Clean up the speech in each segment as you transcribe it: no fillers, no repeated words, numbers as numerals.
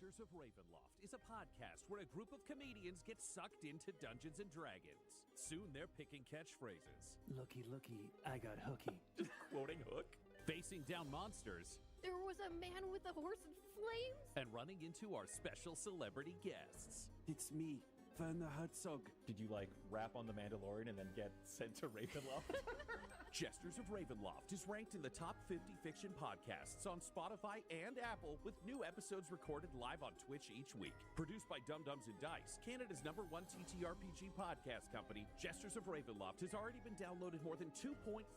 Jesters of Ravenloft is a podcast where a group of comedians get sucked into Dungeons and Dragons. Soon they're picking catchphrases. Looky, looky, I got hooky. Quoting Hook. Facing down monsters. There was a man with a horse in flames. And running into our special celebrity guests. It's me, Werner Herzog. Did you rap on The Mandalorian and then get sent to Ravenloft? Jesters of Ravenloft is ranked in the top 50 fiction podcasts on Spotify and Apple, with new episodes recorded live on Twitch each week. Produced by Dum Dums and Dice, Canada's #1 TTRPG podcast company, Jesters of Ravenloft has already been downloaded more than 2.5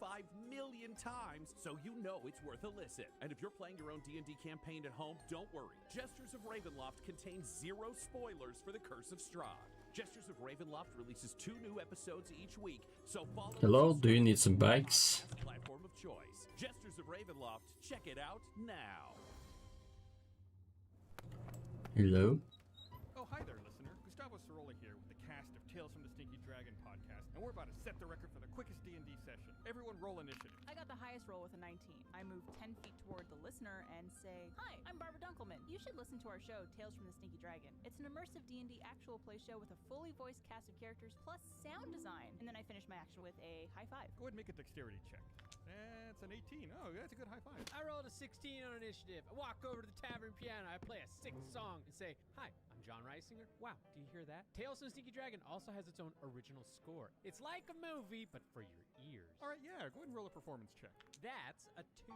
million times, so you know it's worth a listen. And if you're playing your own D&D campaign at home, don't worry. Jesters of Ravenloft contains 0 spoilers for the Curse of Strahd. Jesters of Ravenloft releases 2 new episodes each week, so follow. Hello, do you need some bikes? Platform of choice. Jesters of Ravenloft. Check it out now. Hello? Oh, hi there, listener. Gustavo Cirola here with the cast of Tales from the Stinky Dragon podcast, and we're about to set the record for the quickest D&D session. Everyone roll initiative. I got the highest roll with a 19. I move 10 feet toward the listener and say, "Hi, I'm Barbara Dunkelman. You should listen to our show, Tales from the Stinky Dragon. It's an immersive D&D actual play show with a fully voiced cast of characters plus sound design." And then I finish my action with a high five. Go ahead and make a dexterity check. That's an 18. Oh, that's a good high five. I rolled a 16 on initiative. I walk over to the tavern piano, I play a sick song and say, "Hi, I'm John Reisinger. Wow, do you hear that?" Tales from the Stinky Dragon also has its own original score. It's like a movie, but for your ears. All right, yeah, go ahead and roll a performance check. That's a 2.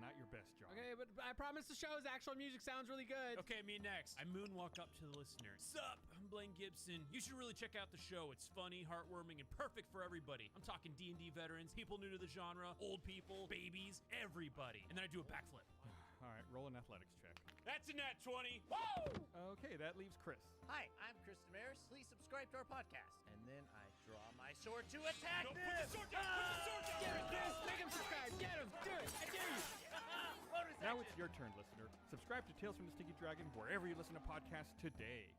Not your best, John. Okay, but I promise the show's actual music sounds really good. Okay, me next. I moonwalk up to the listener. Sup, I'm Blaine Gibson. You should really check out the show. It's funny, heartwarming, and perfect for everybody. I'm talking D&D veterans, people new to the genre, old people, babies, everybody. And then I do a backflip. All right, roll an athletics check. That's a nat 20. Woo! Okay, that leaves Chris. Hi, I'm Chris Damaris. Please subscribe to our podcast. And then I draw my sword to attack No, them. put the sword down! Put the sword down! Get him, Chris! Make him subscribe! Get him! Do it! I dare you! Now it's your turn, listener. Subscribe to Tales from the Stinky Dragon wherever you listen to podcasts today.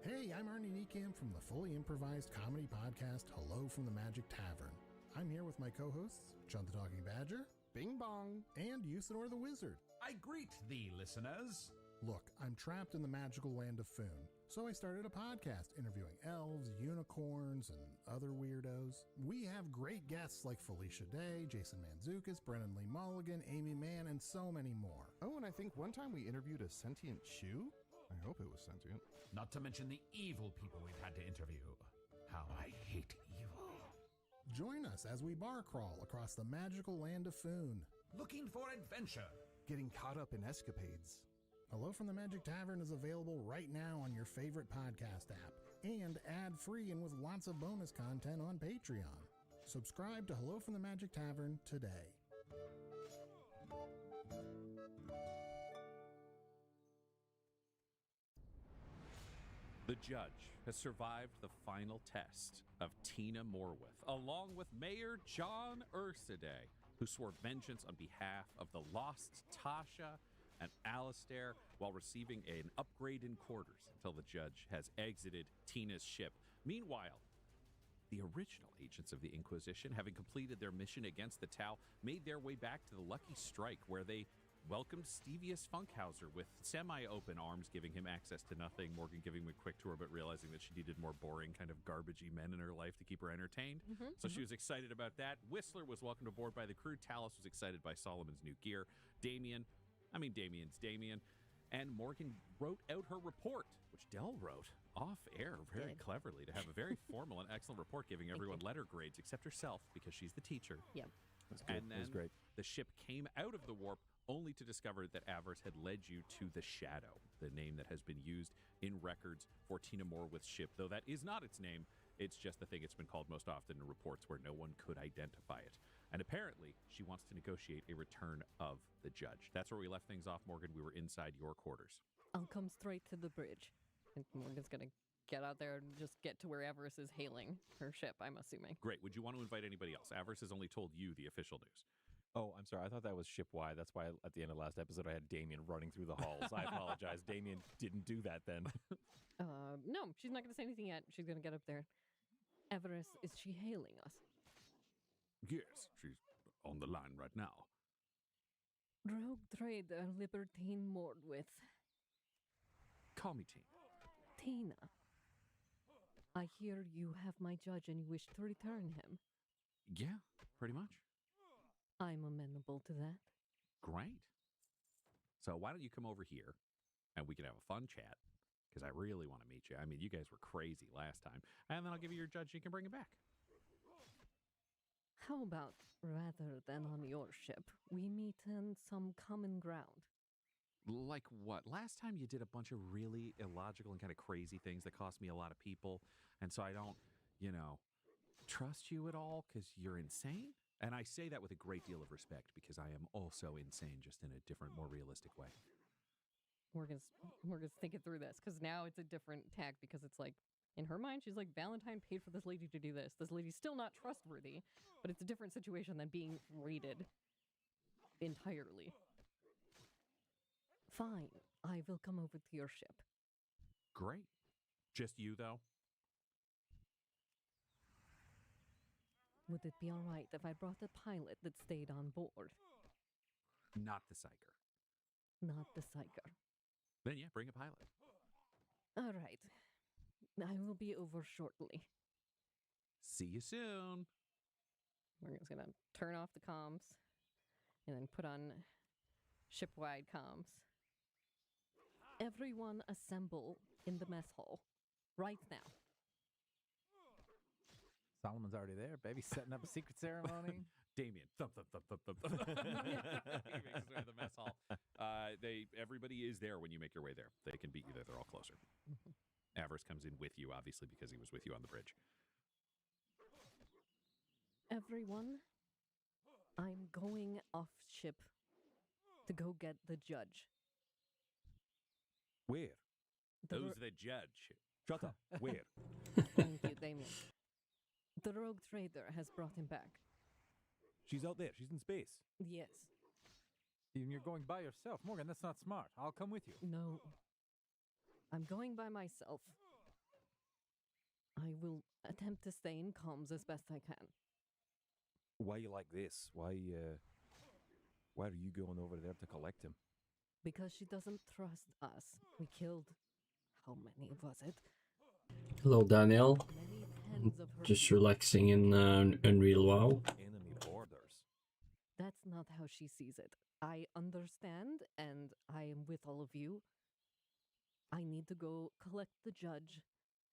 Hey, I'm Arnie Niekamp from the fully improvised comedy podcast Hello from the Magic Tavern. I'm here with my co-hosts, Chunt the Talking Badger, Bing Bong, and Usador the Wizard. I greet thee, listeners. Look, I'm trapped in the magical land of Foon, so I started a podcast interviewing elves, unicorns, and other weirdos. We have great guests like Felicia Day, Jason Mantzoukas, Brennan Lee Mulligan, Amy Mann, and so many more. Oh, and I think one time we interviewed a sentient shoe? I hope it was sentient. Not to mention the evil people we've had to interview. How I hate evil. Join us as we bar crawl across the magical land of Foon. Looking for adventure. Getting caught up in escapades. Hello from the Magic Tavern is available right now on your favorite podcast app, and ad-free and with lots of bonus content on Patreon. Subscribe to Hello from the Magic Tavern today. The judge has survived the final test of Tina Morwith, along with Mayor John Ursiday, who swore vengeance on behalf of the lost Tasha and Alistair while receiving an upgrade in quarters until the judge has exited Tina's ship. Meanwhile, the original agents of the Inquisition, having completed their mission against the Tau, made their way back to the Lucky Strike, where they welcomed Stevius Funkhauser with semi-open arms, giving him access to nothing. Morgan giving him a quick tour, but realizing that she needed more boring, kind of garbagey men in her life to keep her entertained. So she was excited about that. Whistler was welcomed aboard by the crew. Talos was excited by Solomon's new gear. Damien's Damien. And Morgan wrote out her report, which Dell wrote off air very cleverly to have a very formal and excellent report, giving everyone letter grades except herself because she's the teacher. Yep. And then It was great. the ship came out of the warp only to discover that Avarice had led you to the Shadow, the name that has been used in records for Tina Morwith's ship, though that is not its name. It's just the thing it's been called most often in reports where no one could identify it. And apparently, she wants to negotiate a return of the judge. That's where we left things off, Morgan. We were inside your quarters. I'll come straight to the bridge. And Morgan's going to get out there and just get to where Avarice is hailing her ship, I'm assuming. Great. Would you want to invite anybody else? Avarice has only told you the official news. Oh, I'm sorry. I thought that was shipwide. That's why at the end of last episode, I had Damien running through the halls. I apologize. Damien didn't do that then. No, she's not going to say anything yet. She's going to get up there. Avarice, is she hailing us? Yes, she's on the line right now. Rogue trader Libertine Mordwith. Call me Tina. Tina. I hear you have my judge and you wish to return him. Yeah, pretty much. I'm amenable to that. Great. So why don't you come over here and we can have a fun chat, because I really want to meet you. I mean, you guys were crazy last time. And then I'll give you your judge, you can bring him back. How about, rather than on your ship, we meet on some common ground? Like what? Last time you did a bunch of really illogical and kind of crazy things that cost me a lot of people. And so I don't, trust you at all because you're insane. And I say that with a great deal of respect because I am also insane, just in a different, more realistic way. Morgan's thinking through this because now it's a different tack because it's like, in her mind, she's like, Valentine paid for this lady to do this. This lady's still not trustworthy, but it's a different situation than being raided entirely. Fine, I will come over to your ship. Great. Just you, though? Would it be all right if I brought a pilot that stayed on board? Not the psyker. Not the psyker. Then yeah, bring a pilot. All right. I will be over shortly. See you soon. Morgan's going to turn off the comms and then put on ship-wide comms. Everyone assemble in the mess hall right now. Solomon's already there, baby, setting up a secret ceremony. Damien, thump, thump, thump, thump, thump, thump. He makes his way to the mess hall. Everybody is there when you make your way there. They can beat you there. They're all closer. Avarice comes in with you, obviously, because he was with you on the bridge. Everyone, I'm going off ship to go get the judge. Where? Who's the judge? Shut up. Where? Thank you, Damien. The rogue trader has brought him back. She's out there. She's in space. Yes. Even you're going by yourself. Morgan, that's not smart. I'll come with you. No. I'm going by myself. I will attempt to stay in comms as best I can. Why are you like this? Why are you going over there to collect him? Because she doesn't trust us. We killed... How many was it? Hello, Daniel. Many tens of her... Just relaxing in Unreal WoW. Enemy orders. That's not how she sees it. I understand, and I am with all of you. I need to go collect the judge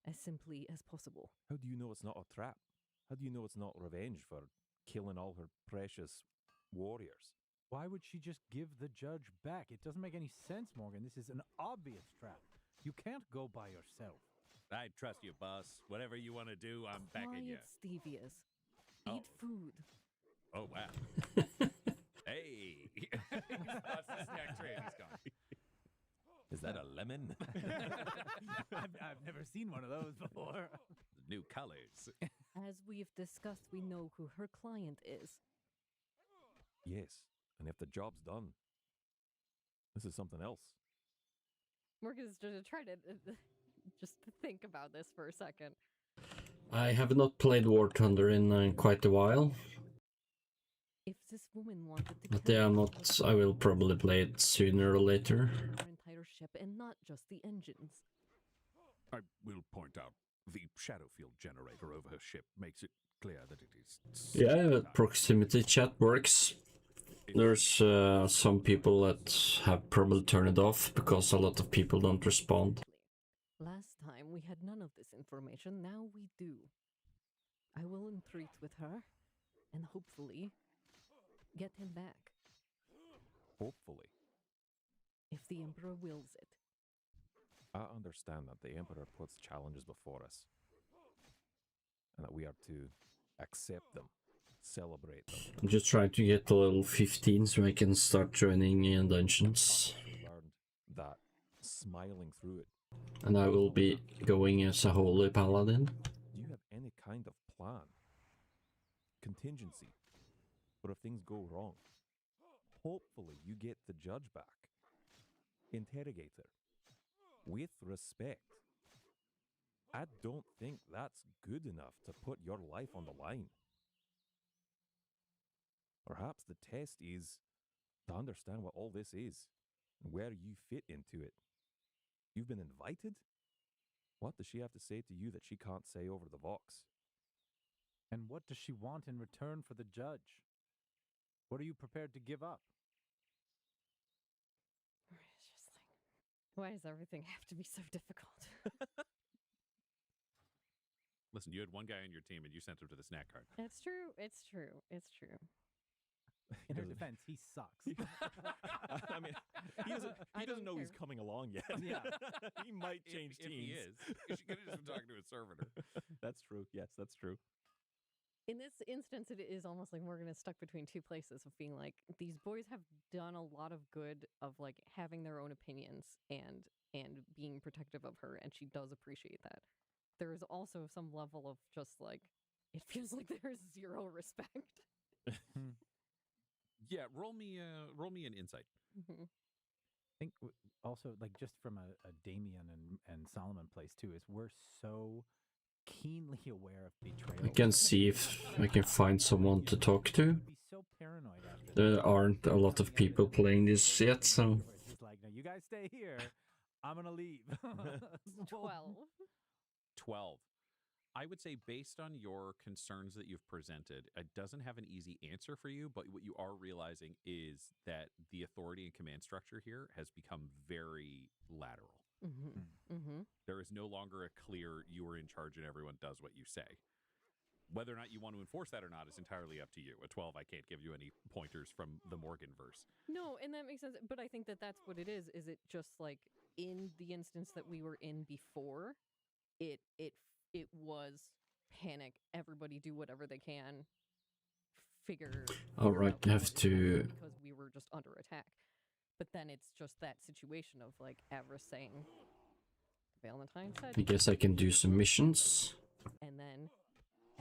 as simply as possible. How do you know it's not a trap? How do you know it's not revenge for killing all her precious warriors? Why would she just give the judge back? It doesn't make any sense, Morgan. This is an obvious trap. You can't go by yourself. I trust you, boss. Whatever you want to do, I'm backing you. Quiet, Stevius. Eat food. Oh, wow. Hey. That's the snack tray. He's gone. Is that a lemon? I've never seen one of those before. New colors. As we've discussed, we know who her client is. Yes. And if the job's done, this is something else. Morgan's just trying to just think about this for a second. I have not played War Thunder in quite a while. If this woman wanted to But kill yeah, I'm her, not. I will probably play it sooner or later. our entire ship and not just the engines. I will point out the shadow field generator over her ship makes it clear that it is... Yeah, proximity chat works. There's some people that have probably turned it off because a lot of people don't respond. Last time we had none of this information, now we do. I will entreat with her and hopefully get him back. Hopefully. If the Emperor wills it. I understand that the Emperor puts challenges before us. And that we are to accept them, celebrate them. I'm just trying to get to level 15 so I can start joining in dungeons. I learned that smiling through it. And I will be going as a holy paladin. Do you have any kind of plan? Contingency? Or if things go wrong? Hopefully you get the judge back. Interrogate her. With respect. I don't think that's good enough to put your life on the line. Perhaps the test is to understand what all this is and where you fit into it. You've been invited? What does she have to say to you that she can't say over the Vox? And what does she want in return for the judge? What are you prepared to give up? It's just like, why does everything have to be so difficult? Listen, you had one guy on your team and you sent him to the snack cart. It's true. It's true. It's true. In her defense, he sucks. I mean, he doesn't know he's coming along yet. Yeah. He might change If teams. he is. She could have just been talking to a servitor. That's true. Yes, that's true. In this instance, it is almost like Morgan is stuck between two places of being like, these boys have done a lot of good of like having their own opinions and being protective of her, and she does appreciate that. There is also some level of just like, it feels like there's zero respect. Yeah, roll me an insight. Mm-hmm. I think also, like, just from a Damien and Solomon place too, is we're so keenly aware of betrayal. I can see if I can find someone to talk to. Be so paranoid after There aren't a lot of people playing this yet, so He's like, no, you guys stay here. I'm gonna leave. 12. 12. I would say, based on your concerns that you've presented, it doesn't have an easy answer for you, but what you are realizing is that the authority and command structure here has become very lateral. Mm-hmm. Mm-hmm. There is no longer a clear, you are in charge and everyone does what you say. Whether or not you want to enforce that or not is entirely up to you. At 12, I can't give you any pointers from the Morgan verse. No, and that makes sense. But I think that that's what it is. Is it just like in the instance that we were in before, it was panic. Everybody do whatever they can. Figure. all right, out have what to. happened because we were just under attack. But then it's just that situation of like Avarice saying, Valentine said, I guess I can do some missions. and then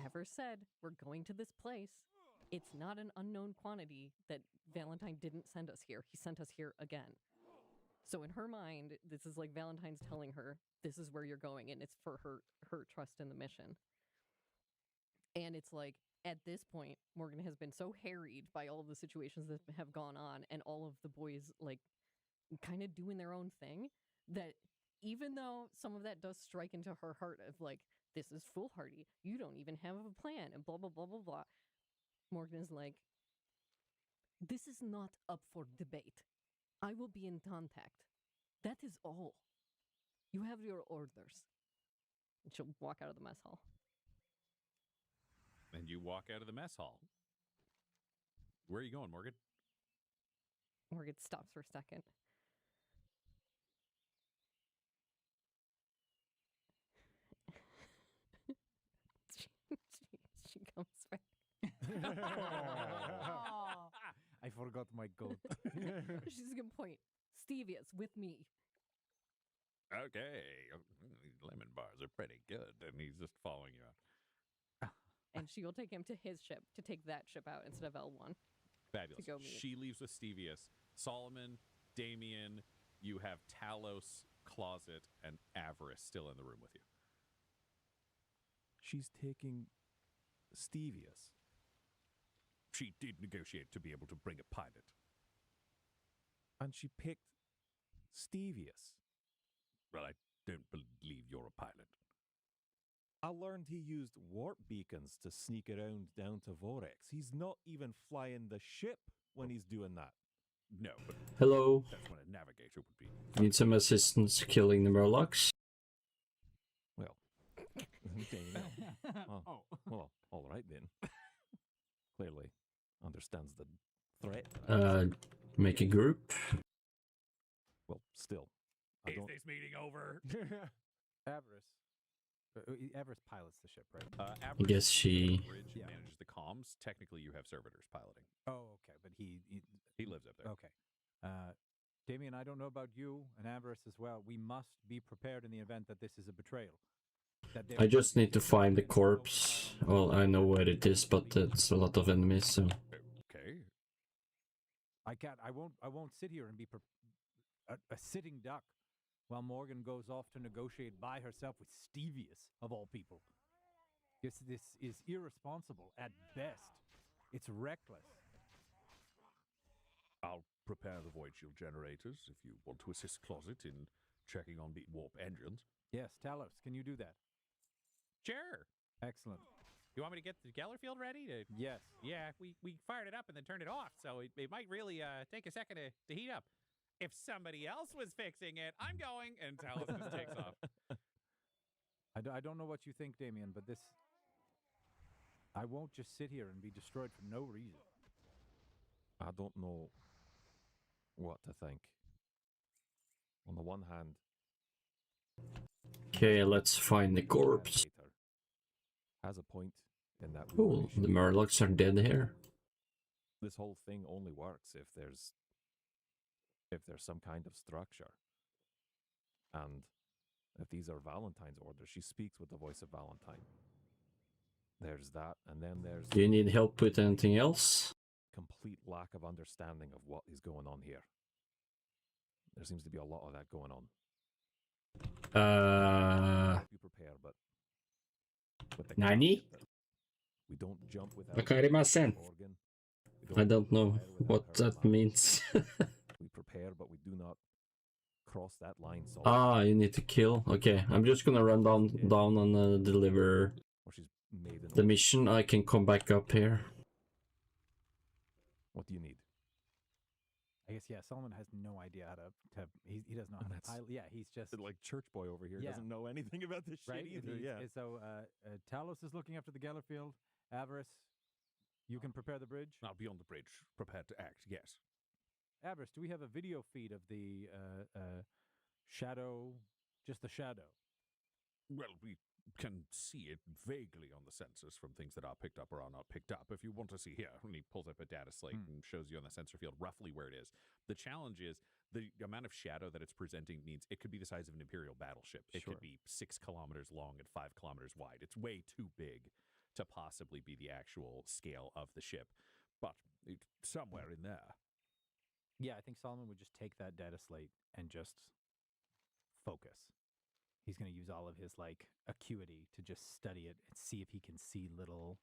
Avarice said, we're going to this place. It's not an unknown quantity that Valentine didn't send us here. He sent us here again. So in her mind, this is like Valentine's telling her, this is where you're going, and it's for her trust in the mission. And it's like, at this point, Morgan has been so harried by all of the situations that have gone on and all of the boys, like, kind of doing their own thing, that even though some of that does strike into her heart of, like, this is foolhardy, you don't even have a plan, and blah, blah, blah, blah, blah, Morgan is like, this is not up for debate. I will be in contact. That is all. You have your orders. And she'll walk out of the mess hall. And you walk out of the mess hall. Where are you going, Morgan? Morgan stops for a second. she comes back. I forgot my goat. She's gonna point. Stevia's with me. Okay. These lemon bars are pretty good. And he's just following you out. And she will take him to his ship to take that ship out instead of L1. Fabulous. To go meet. She leaves with Stevius. Solomon, Damien, you have Talos, Closet, and Avarice still in the room with you. She's taking Stevius. She did negotiate to be able to bring a pilot. And she picked Stevius. Well, I don't believe you're a pilot. I learned he used warp beacons to sneak around down to Vorex. He's not even flying the ship when he's doing that. No, but Hello. that's what a navigator would be. Need some assistance killing the Murlocs? Well, well, all right then. Clearly understands the threat. Make a group. Well, still. Is this meeting over? Avarice. Avarice pilots the ship, right? I guess she. Bridge manages the comms. Technically, you have servitors piloting. Oh, okay, but he lives up there. Okay. Damien, I don't know about you and Avarice as well. We must be prepared in the event that this is a betrayal. I just need to find the corpse. Well, I know where it is, but it's a lot of enemies, so. Okay. I can't. I won't sit here and be a sitting duck while Morgan goes off to negotiate by herself with Stevius, of all people. This is irresponsible at best. It's reckless. I'll prepare the void shield generators if you want to assist Closet in checking on the warp engines. Yes, Talos, can you do that? Sure. Excellent. You want me to get the Gellerfield ready? Yes. Yeah, we fired it up and then turned it off, so it might really take a second to heat up. If somebody else was fixing it, I'm going, and Talos just takes off. I don't know what you think, Damien, but this... I won't just sit here and be destroyed for no reason. I don't know what to think. On the one hand, Okay, let's find the corpse. has a point in that we Cool, the Murlocs are dead here. This whole thing only works if there's some kind of structure. And if these are Valentine's orders, she speaks with the voice of Valentine. There's that, and then there's... Do you need help with anything else? Complete lack of understanding of what is going on here. There seems to be a lot of that going on. You prepare, but with the Nani? we don't jump without Wakarimasen. organ. I don't know what that means. We prepare, but we do not cross that line. Ah, you need to kill. Okay, I'm just gonna run down and deliver the mission. I can come back up here. What do you need? I guess, yeah, Solomon has no idea how to he doesn't know how to pilot. Yeah, he's just... Like church boy over here doesn't know anything about this shit either. Yeah. So Talos is looking after the Gellerfield. Avarice, you can prepare the bridge? I'll be on the bridge, prepared to act, yes. Avarice, do we have a video feed of the shadow, just the shadow? Well, we can see it vaguely on the sensors from things that are picked up or are not picked up. If you want to see here, and he pulls up a data slate and shows you on the sensor field roughly where it is. The challenge is the amount of shadow that it's presenting means it could be the size of an Imperial battleship. It could be 6 kilometers long and 5 kilometers wide. It's way too big to possibly be the actual scale of the ship, but it's somewhere in there. Yeah, I think Solomon would just take that data slate and just focus. He's going to use all of his like acuity to just study it and see if he can see little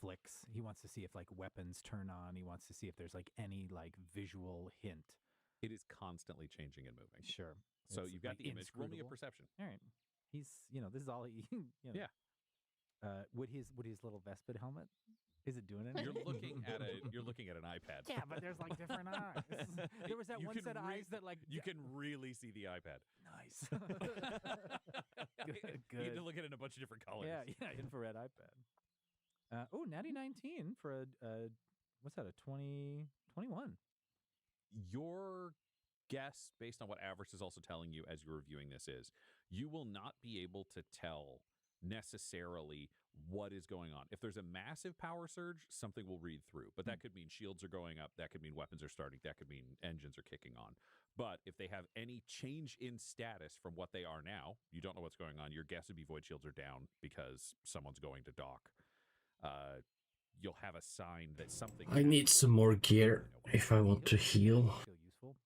flicks. He wants to see if like weapons turn on. He wants to see if there's like any like visual hint. It is constantly changing and moving. Sure. So It's, you've got like, the image. Roll me a inscrutable. perception. All right. He's, this is all he, Yeah. Would his little Vespid helmet? Is it doing anything? You're looking at an iPad. Yeah, but there's like different eyes. There was that You one can set of eyes that like you can really see the iPad. Nice. Good. You need to look at it in a bunch of different colors. Yeah, infrared iPad. Natty 19 for a what's that? A 2021. Your guess, based on what Avarice is also telling you as you're reviewing this, is you will not be able to tell necessarily what is going on. If there's a massive power surge, something will read through, but that could mean shields are going up, that could mean weapons are starting, that could mean engines are kicking on. But if they have any change in status from what they are now, you don't know what's going on. Your guess would be void shields are down because someone's going to dock. You'll have a sign that something... I need some more gear if I want to heal. Feel useful.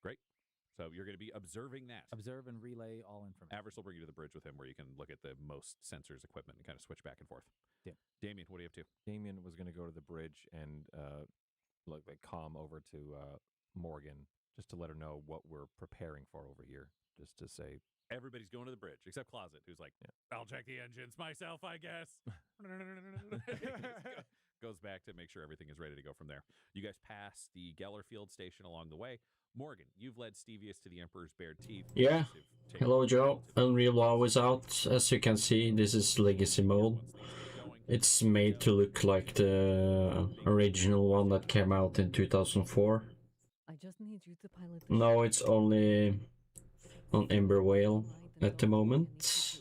Great. So you're going to be observing that. Observe and relay all information. Avarice will bring you to the bridge with him where you can look at the most sensors, equipment, and kind of switch back and forth. Yeah. Damien, what are you up to? Damien was going to go to the bridge and like calm over to Morgan just to let her know what we're preparing for over here. Just to say, everybody's going to the bridge except Closet, who's like, I'll check the engines myself, I guess. Goes back to make sure everything is ready to go from there. You guys pass the Gellerfield station along the way. Morgan, you've led Stevius to the Emperor's Bared Teeth. Yeah. Hello, Joe. Unreal WoW is out. As you can see, this is Legacy mode. It's made to look like the original one that came out in 2004. I just need you to pilot the No, it's only on Ember Whale at the moment.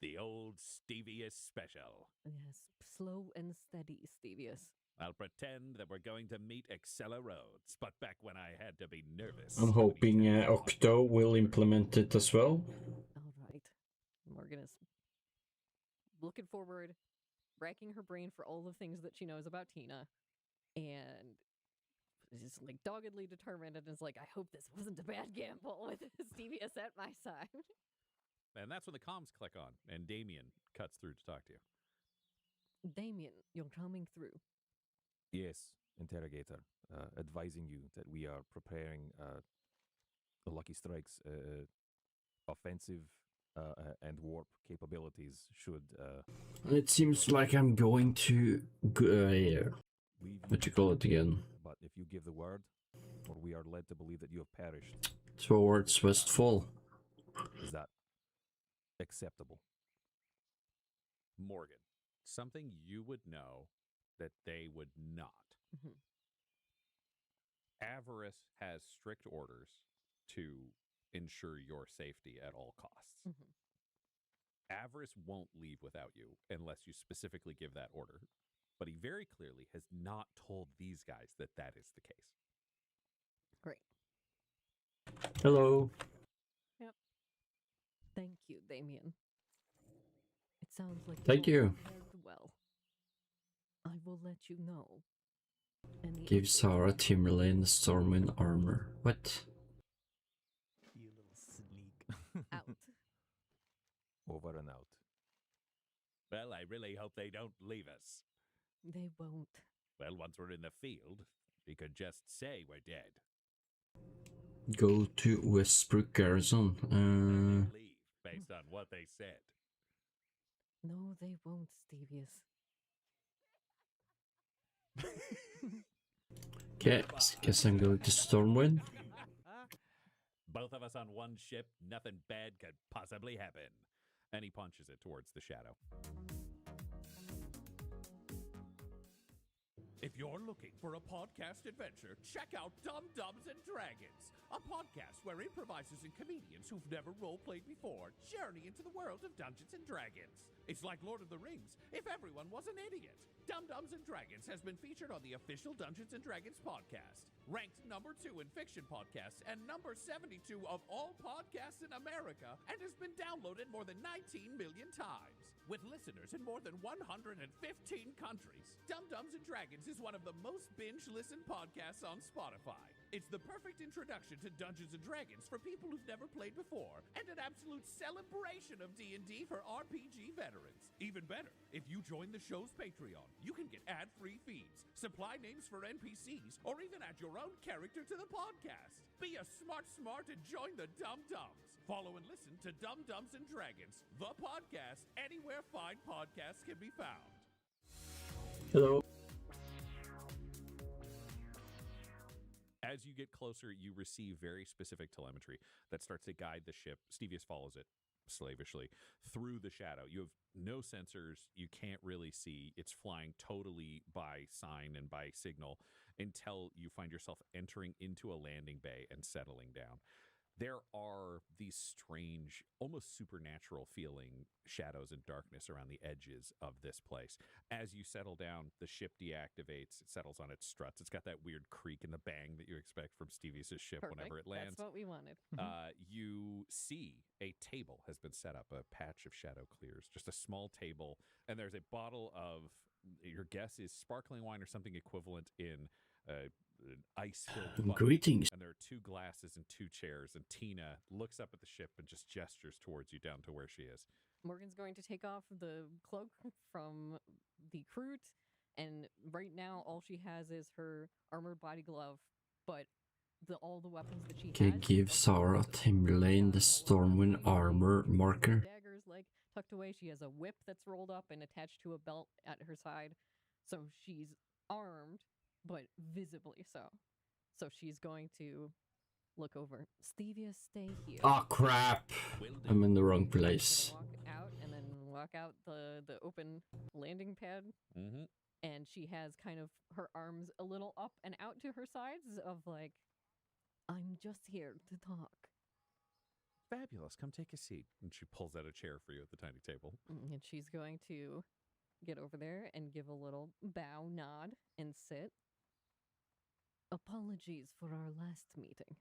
The old Stevius special. Yes, slow and steady, Stevius. I'll pretend that we're going to meet Excella Roads, but back when I had to be nervous. I'm hoping Octo will implement it as well. All right. Morgan is looking forward, racking her brain for all the things that she knows about Tina, and is like doggedly determined and is like, I hope this wasn't a bad gamble with Stevius at my side. And that's when the comms click on, and Damien cuts through to talk to you. Damien, you're coming through. yes, interrogator. advising you that we are preparing the Lucky Strike's offensive and warp capabilities should. It seems like I'm going to what you call it again? But if you give the word, or we are led to believe that you have perished. Towards Westfall. Is that acceptable? Morgan, something you would know that they would not. Mhm. Avarice has strict orders to ensure your safety at all costs. Mhm. Avarice won't leave without you unless you specifically give that order. But he very clearly has not told these guys that that is the case. Great. Hello. Yep. Thank you, Damien. It sounds like Thank you're you. prepared well. I will let you know. Any Give updates Sarah on- Timberlane the Stormwind armor. What? You little sneak. out. Over and out. Well, I really hope they don't leave us. They won't. Well, once we're in the field, we could just say we're dead. Go to Westbrook Garrison. Leave based on what they said. No, they won't, Stevius. Okay, guess I'm going to Stormwind. Both of us on one ship, nothing bad could possibly happen. And he punches it towards the shadow. If you're looking for a podcast adventure, check out Dumb Dumbs and Dragons, a podcast where improvisers and comedians who've never role-played before journey into the world of Dungeons and Dragons. It's like Lord of the Rings, if everyone was an idiot. Dumb Dumbs and Dragons has been featured on the official Dungeons and Dragons podcast, ranked number 2 in fiction podcasts and number 72 of all podcasts in America, and has been downloaded more than 19 million times. With listeners in more than 115 countries, Dumb Dumbs and Dragons is one of the most binge-listened podcasts on Spotify. It's the perfect introduction to Dungeons and Dragons for people who've never played before, and an absolute celebration of D&D for RPG veterans. Even better, if you join the show's Patreon, you can get ad-free feeds, supply names for NPCs, or even add your own character to the podcast. Be a smart and join the Dumb Dumbs. Follow and listen to Dumb Dumbs and Dragons, the podcast, anywhere fine podcasts can be found. Hello. As you get closer, you receive very specific telemetry that starts to guide the ship. Stevius follows it slavishly through the shadow. You have no sensors. You can't really see. It's flying totally by sign and by signal until you find yourself entering into a landing bay and settling down. There are these strange, almost supernatural feeling shadows and darkness around the edges of this place. As you settle down, the ship deactivates. It settles on its struts. It's got that weird creak and the bang that you expect from Stevie's ship Perfect. whenever it lands. That's what we wanted. You see a table has been set up, a patch of shadow clears, just a small table, and there's a bottle of, your guess is sparkling wine or something equivalent in an ice-filled bucket. Greetings. And there are 2 glasses and 2 chairs, and Tina looks up at the ship and just gestures towards you down to where she is. Morgan's going to take off the cloak from the Kroot, and right now all she has is her armored body glove, but all the weapons that she Okay, has give are Sarah Timberlane the Stormwind armor marker. daggers like tucked away. She has a whip that's rolled up and attached to a belt at her side, so she's armed, but visibly so. So she's going to look over. Stevia, stay here. Oh crap! I'm in the wrong place. Walk out and then walk out the open landing pad. Mm-hmm. And she has kind of her arms a little up and out to her sides of like, I'm just here to talk. Fabulous. Come take a seat. And she pulls out a chair for you at the tiny table. And she's going to get over there and give a little bow nod and sit. Apologies for our last meeting.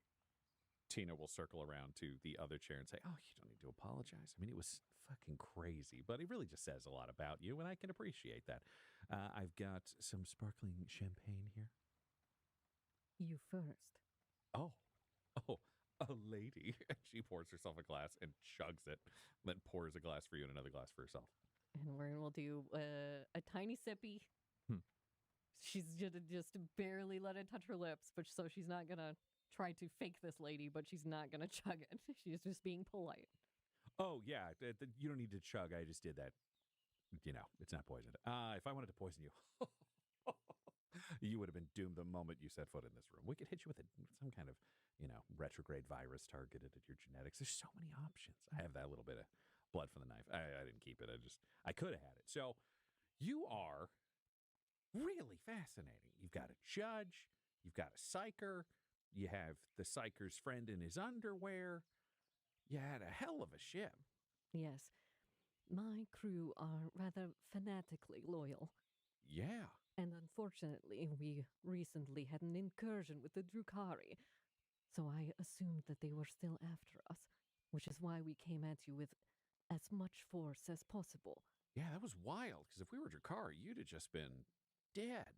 Tina will circle around to the other chair and say, oh, you don't need to apologize. I mean, it was fucking crazy, but it really just says a lot about you, and I can appreciate that. I've got some sparkling champagne here. You first. Oh, a lady. She pours herself a glass and chugs it, then pours a glass for you and another glass for herself. And we'll do a tiny sippy. She's just barely let it touch her lips, but so she's not gonna try to fake this lady, but she's not gonna chug it. She's just being polite. Oh, yeah. You don't need to chug. I just did that. It's not poisoned. If I wanted to poison you, you would have been doomed the moment you set foot in this room. We could hit you with some kind of, retrograde virus targeted at your genetics. There's so many options. I have that little bit of blood from the knife. I didn't keep it. I could have had it. So you are really fascinating. You've got a judge. You've got a psycher. You have the psycher's friend in his underwear. You had a hell of a ship. Yes. My crew are rather fanatically loyal. Yeah. And unfortunately, we recently had an incursion with the Drukari, so I assumed that they were still after us, which is why we came at you with as much force as possible. Yeah, that was wild, because if we were Drukari, you'd have just been dead,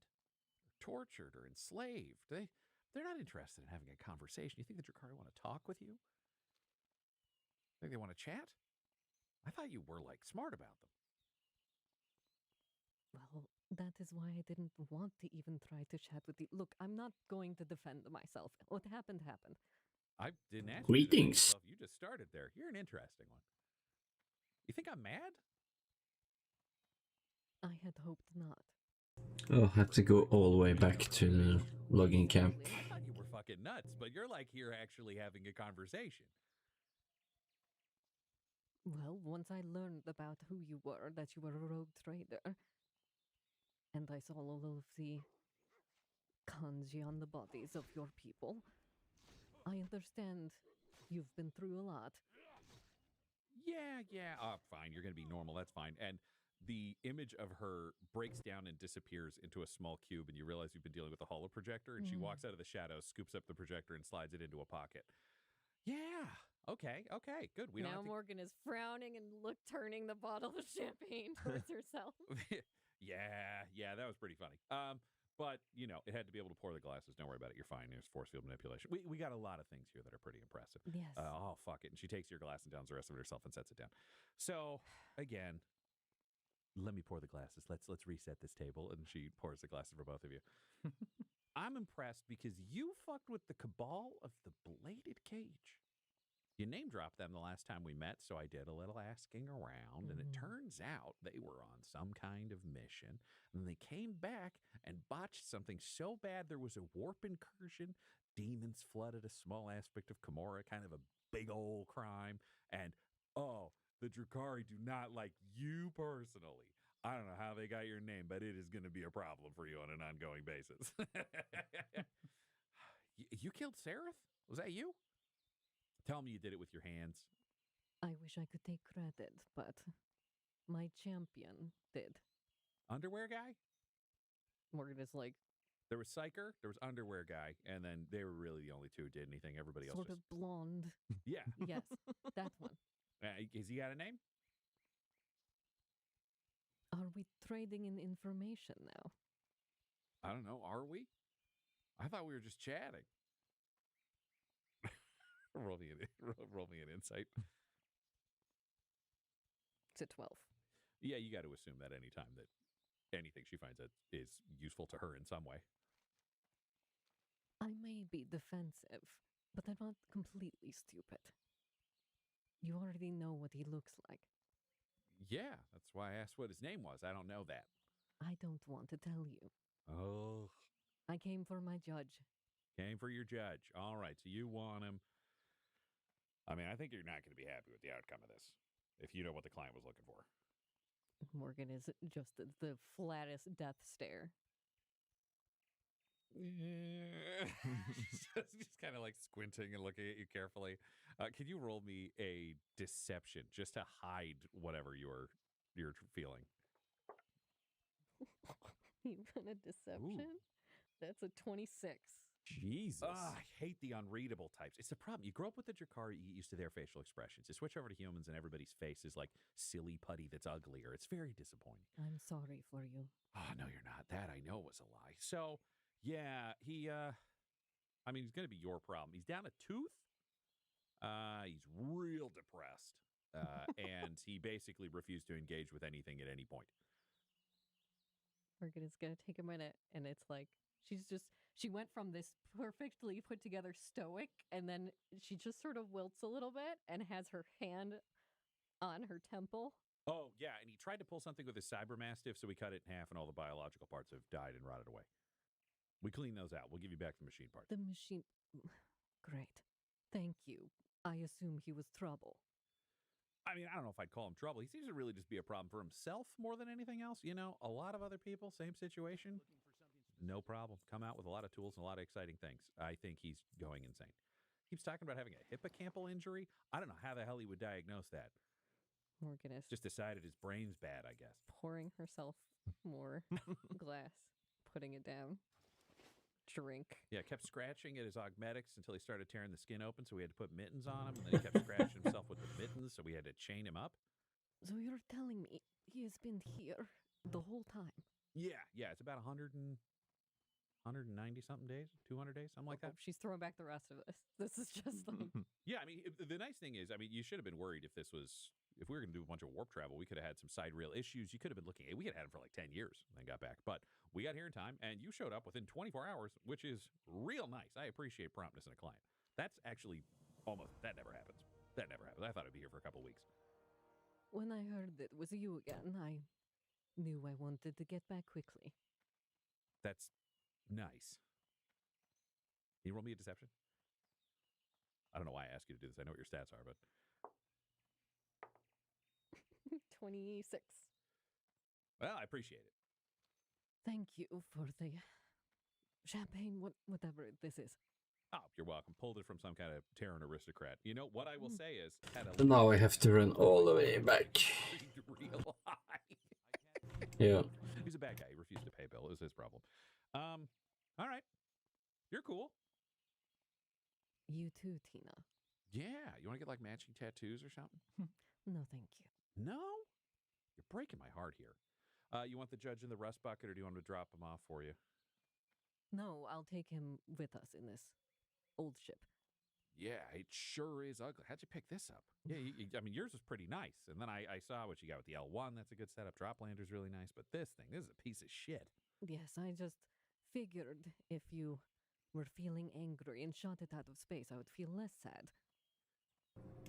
or tortured, or enslaved. They're not interested in having a conversation. You think the Drukari want to talk with you? Think they want to chat? I thought you were, smart about them. Well, that is why I didn't want to even try to chat with you. Look, I'm not going to defend myself. What happened, happened. I didn't ask you to defend Greetings. yourself. You just started there. You're an interesting one. You think I'm mad? I had hoped not. I'll have to go all the way back to the logging camp. I thought you were fucking nuts, but you're here actually having a conversation. Well, once I learned about who you were, that you were a rogue trader, and I saw all of the kanji on the bodies of your people, I understand you've been through a lot. Yeah. Fine. You're going to be normal. That's fine. And the image of her breaks down and disappears into a small cube, and you realize you've been dealing with a holo projector, and she walks out of the shadows, scoops up the projector, and slides it into a pocket. Yeah. Okay. Good. We now Morgan is frowning and turning the bottle of champagne towards herself. Yeah, that was pretty funny. But it had to be able to pour the glasses. Don't worry about it. You're fine. There's force field manipulation. We got a lot of things here that are pretty impressive. Yes. Oh, fuck it. And she takes your glass and downs the rest of it herself and sets it down. So again, let me pour the glasses. Let's reset this table. And she pours the glasses for both of you. I'm impressed because you fucked with the cabal of the Bladed Cage. You name dropped them the last time we met, so I did a little asking around, and it turns out they were on some kind of mission, and they came back and botched something so bad there was a warp incursion, demons flooded a small aspect of Kimura, kind of a big old crime, and, the Drukari do not like you personally. I don't know how they got your name, but it is going to be a problem for you on an ongoing basis. You killed Seraph? Was that you? Tell me you did it with your hands. I wish I could take credit, but my champion did. Underwear guy? Morgan is There was Psycher, there was Underwear guy, and then they were really the only two who did anything. Everybody else sort of blonde. Yeah. Yes, that one. Has he got a name? Are we trading in information now? I don't know. Are we? I thought we were just chatting. roll me an insight. It's a 12. Yeah, you got to assume that any time that anything she finds out is useful to her in some way. I may be defensive, but I'm not completely stupid. You already know what he looks like. Yeah, that's why I asked what his name was. I don't know that. I don't want to tell you. Oh. I came for my judge. Came for your judge. All right, so you want him. I mean, I think you're not going to be happy with the outcome of this, if you know what the client was looking for. Morgan is just the flattest death stare. just kind of squinting and looking at you carefully. Can you roll me a deception just to hide whatever you're feeling? Even a deception? Ooh. That's a 26. Jesus. I hate the unreadable types. It's the problem. You grow up with the Drukari, you get used to their facial expressions. You switch over to humans and everybody's face is like silly putty that's uglier. It's very disappointing. I'm sorry for you. Oh, no, you're not. That I know was a lie. So, yeah, he's going to be your problem. He's down a tooth. He's real depressed. And he basically refused to engage with anything at any point. Morgan is gonna take a minute, and it's like she went from this perfectly put together stoic, and then she just sort of wilts a little bit and has her hand on her temple. Oh, yeah, and he tried to pull something with his cyber mastiff, so we cut it in half, and all the biological parts have died and rotted away. We clean those out. We'll give you back the machine parts. The machine. Great. Thank you. I assume he was trouble. I mean, I don't know if I'd call him trouble. He seems to really just be a problem for himself more than anything else. You know, a lot of other people, same situation, no problem. Come out with a lot of tools and a lot of exciting things. I think he's going insane. Keeps talking about having a hippocampal injury. I don't know how the hell he would diagnose that. Morgan is Just decided his brain's bad, I guess. pouring herself more glass, putting it down. Drink. Yeah, kept scratching at his augmetics until he started tearing the skin open, so we had to put mittens on him. And then he kept scratching himself with the mittens, so we had to chain him up. So you're telling me he has been here the whole time? Yeah, it's about 190 something days, 200 days, something like that. She's throwing back the rest of this. This is just like Yeah, I mean, the nice thing is, I mean, you should have been worried if we were going to do a bunch of warp travel, we could have had some side rail issues. You could have been looking at, we could have had them for like 10 years and then got back. But we got here in time, and you showed up within 24 hours, which is real nice. I appreciate promptness in a client. That's actually that never happens. That never happens. I thought I'd be here for a couple weeks. when I heard it was you again, I knew I wanted to get back quickly. That's nice. Can you roll me a deception? I don't know why I asked you to do this. I know what your stats are, but 26. well, I appreciate it. Thank you for the champagne, whatever this is. Oh, you're welcome. Pulled it from some kind of Terran aristocrat. You know, what I will say is... Now I have to run all the way back. Real high. Yeah. He's a bad guy. He refused to pay Bill. It was his problem. All right. You're cool. You too, Tina. Yeah. You want to get like matching tattoos or something? No, thank you. No? You're breaking my heart here. You want the judge in the rust bucket, or do you want me to drop him off for you? No, I'll take him with us in this old ship. Yeah, it sure is ugly. How'd you pick this up? Yeah, I mean, yours was pretty nice. And then I saw what you got with the L1. That's a good setup. Droplander's really nice. But this is a piece of shit. Yes, I just figured if you were feeling angry and shot it out of space, I would feel less sad.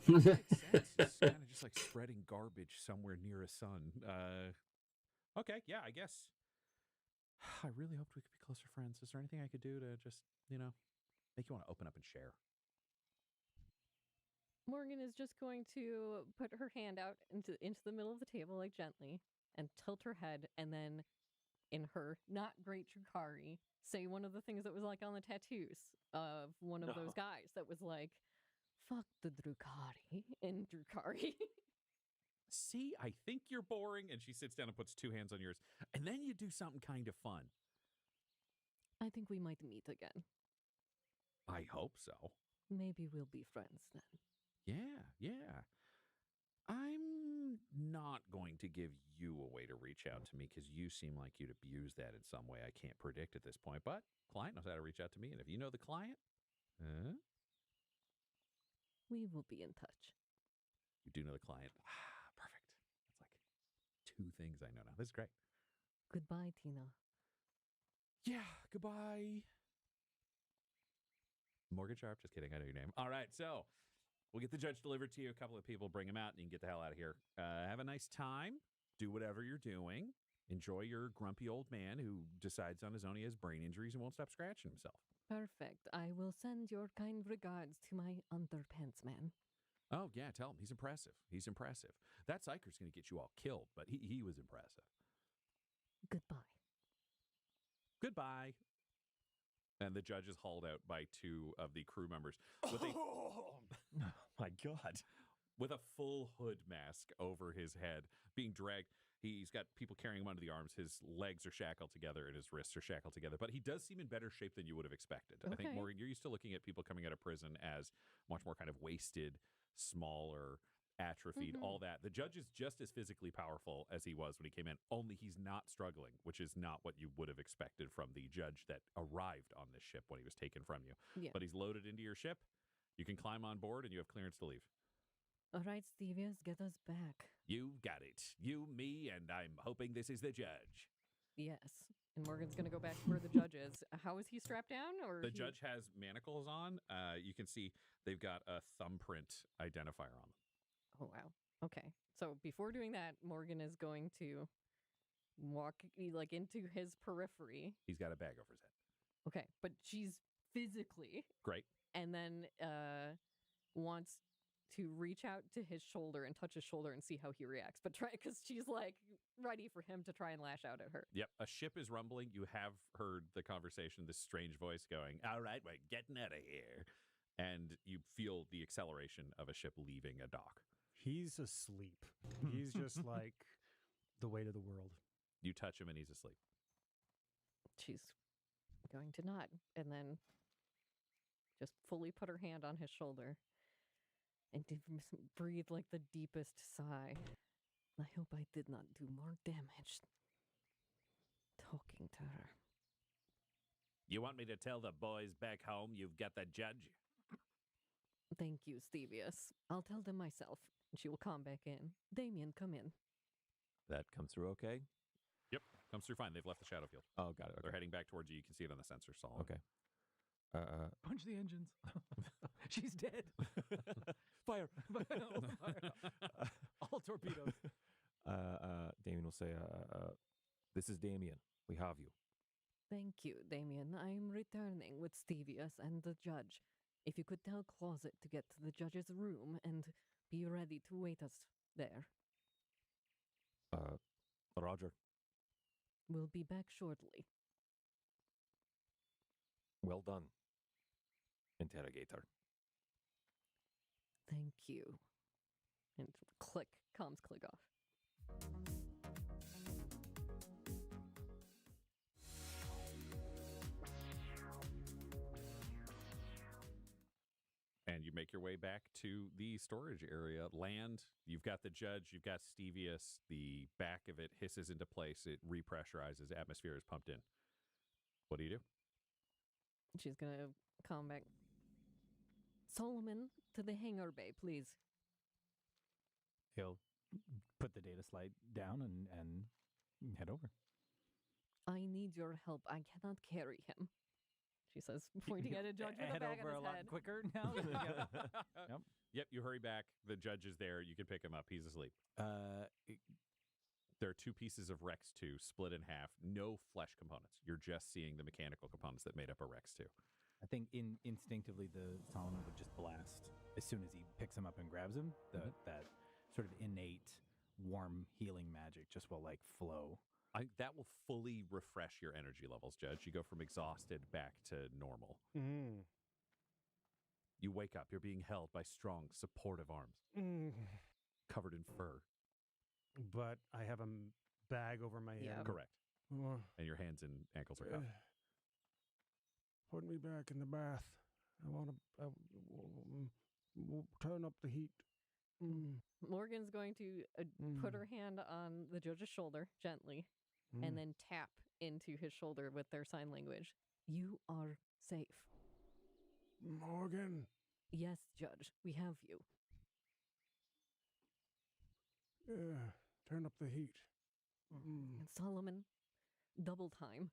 Makes sense. It's kind of just like spreading garbage somewhere near a sun. Okay, yeah, I guess. I really hoped we could be closer friends. Is there anything I could do to just, make you want to open up and share? Morgan is just going to put her hand out into the middle of the table, like gently, and tilt her head, and then in her not great Drukari, say one of the things that was like on the tattoos of one of those guys that was like, fuck the Drukari in Drukari. See, I think you're boring. And she sits down and puts two hands on yours. And then you do something kind of fun. I think we might meet again. I hope so. Maybe we'll be friends then. Yeah. I'm not going to give you a way to reach out to me because you seem like you'd abuse that in some way I can't predict at this point. But client knows how to reach out to me. And if you know the client, we will be in touch. You do know the client. Perfect. That's like two things I know now. This is great. Goodbye, Tina. Yeah, goodbye. Morgan Sharp. Just kidding. I know your name. All right, so we'll get the judge delivered to you. A couple of people, bring him out, and you can get the hell out of here. Have a nice time. Do whatever you're doing. Enjoy your grumpy old man who decides on his own he has brain injuries and won't stop scratching himself. Perfect. I will send your kind regards to my underpants man. Oh, yeah, tell him. He's impressive. He's impressive. That psyker's going to get you all killed, but he was impressive. Goodbye. Goodbye. And the judge is hauled out by two of the crew members with Oh my God. With a full hood mask over his head, being dragged. He's got people carrying him under the arms. His legs are shackled together and his wrists are shackled together. But he does seem in better shape than you would have expected. Okay. I think, Morgan, you're used to looking at people coming out of prison as much more kind of wasted, smaller, atrophied, all that. The judge is just as physically powerful as he was when he came in, only he's not struggling, which is not what you would have expected from the judge that arrived on this ship when he was taken from you. Yeah. But he's loaded into your ship. You can climb on board and you have clearance to leave. All right, Stevius, get us back. You got it. You, me, and I'm hoping this is the judge. Yes. And Morgan's going to go back to where the judge is. How is he strapped down? Or The judge has manacles on. You can see they've got a thumbprint identifier on them. Oh, wow. Okay. So before doing that, Morgan is going to walk like into his periphery. He's got a bag over his head. Okay. But she's physically. Great. And then wants to reach out to his shoulder and touch his shoulder and see how he reacts. But try, because she's like ready for him to try and lash out at her. Yep. A ship is rumbling. You have heard the conversation, this strange voice going, all right, we're getting out of here. And you feel the acceleration of a ship leaving a dock. He's asleep. He's just like the weight of the world. You touch him and he's asleep. She's going to nod and then just fully put her hand on his shoulder and breathe like the deepest sigh. I hope I did not do more damage talking to her. You want me to tell the boys back home you've got the judge? Thank you, Stevius. I'll tell them myself. And she will come back in. Damien, come in. That comes through okay? Yep. Comes through fine. They've left the shadow field. Oh, got it. Okay. They're heading back towards you. You can see it on the sensor, Solomon. Okay. Punch the engines. She's dead. Fire. Fire. All torpedoes. Damien will say, this is Damien. We have you. Thank you, Damien. I'm returning with Stevius and the judge. If you could tell Closet to get to the judge's room and be ready to wait us there. Roger. We'll be back shortly. Well done, interrogator. Thank you. And click, comms click off. And you make your way back to the storage area. Land, you've got the judge, you've got Stevius. The back of it hisses into place. It repressurizes. Atmosphere is pumped in. What do you do? She's going to come back. Solomon, to the hangar bay, please. He'll put the data slide down and head over. I need your help. I cannot carry him. She says, pointing at a judge with a head bag over on his a lot head. quicker now. Yep. Yep, you hurry back. The judge is there. You can pick him up. He's asleep. There are two pieces of Rex 2 split in half. No flesh components. You're just seeing the mechanical components that made up a Rex 2. I think instinctively the Solomon would just blast as soon as he picks him up and grabs him. That sort of innate warm healing magic just will like flow. That will fully refresh your energy levels, Judge. You go from exhausted back to normal. You wake up. You're being held by strong, supportive arms, covered in fur. But I have a bag over my head. Correct. And your hands and ankles are cuffed. Put me back in the bath. I want to turn up the heat. Morgan's going to put her hand on the judge's shoulder gently and then tap into his shoulder with their sign language. You are safe. Morgan. Yes, Judge, we have you. Turn up the heat. And Solomon, double time.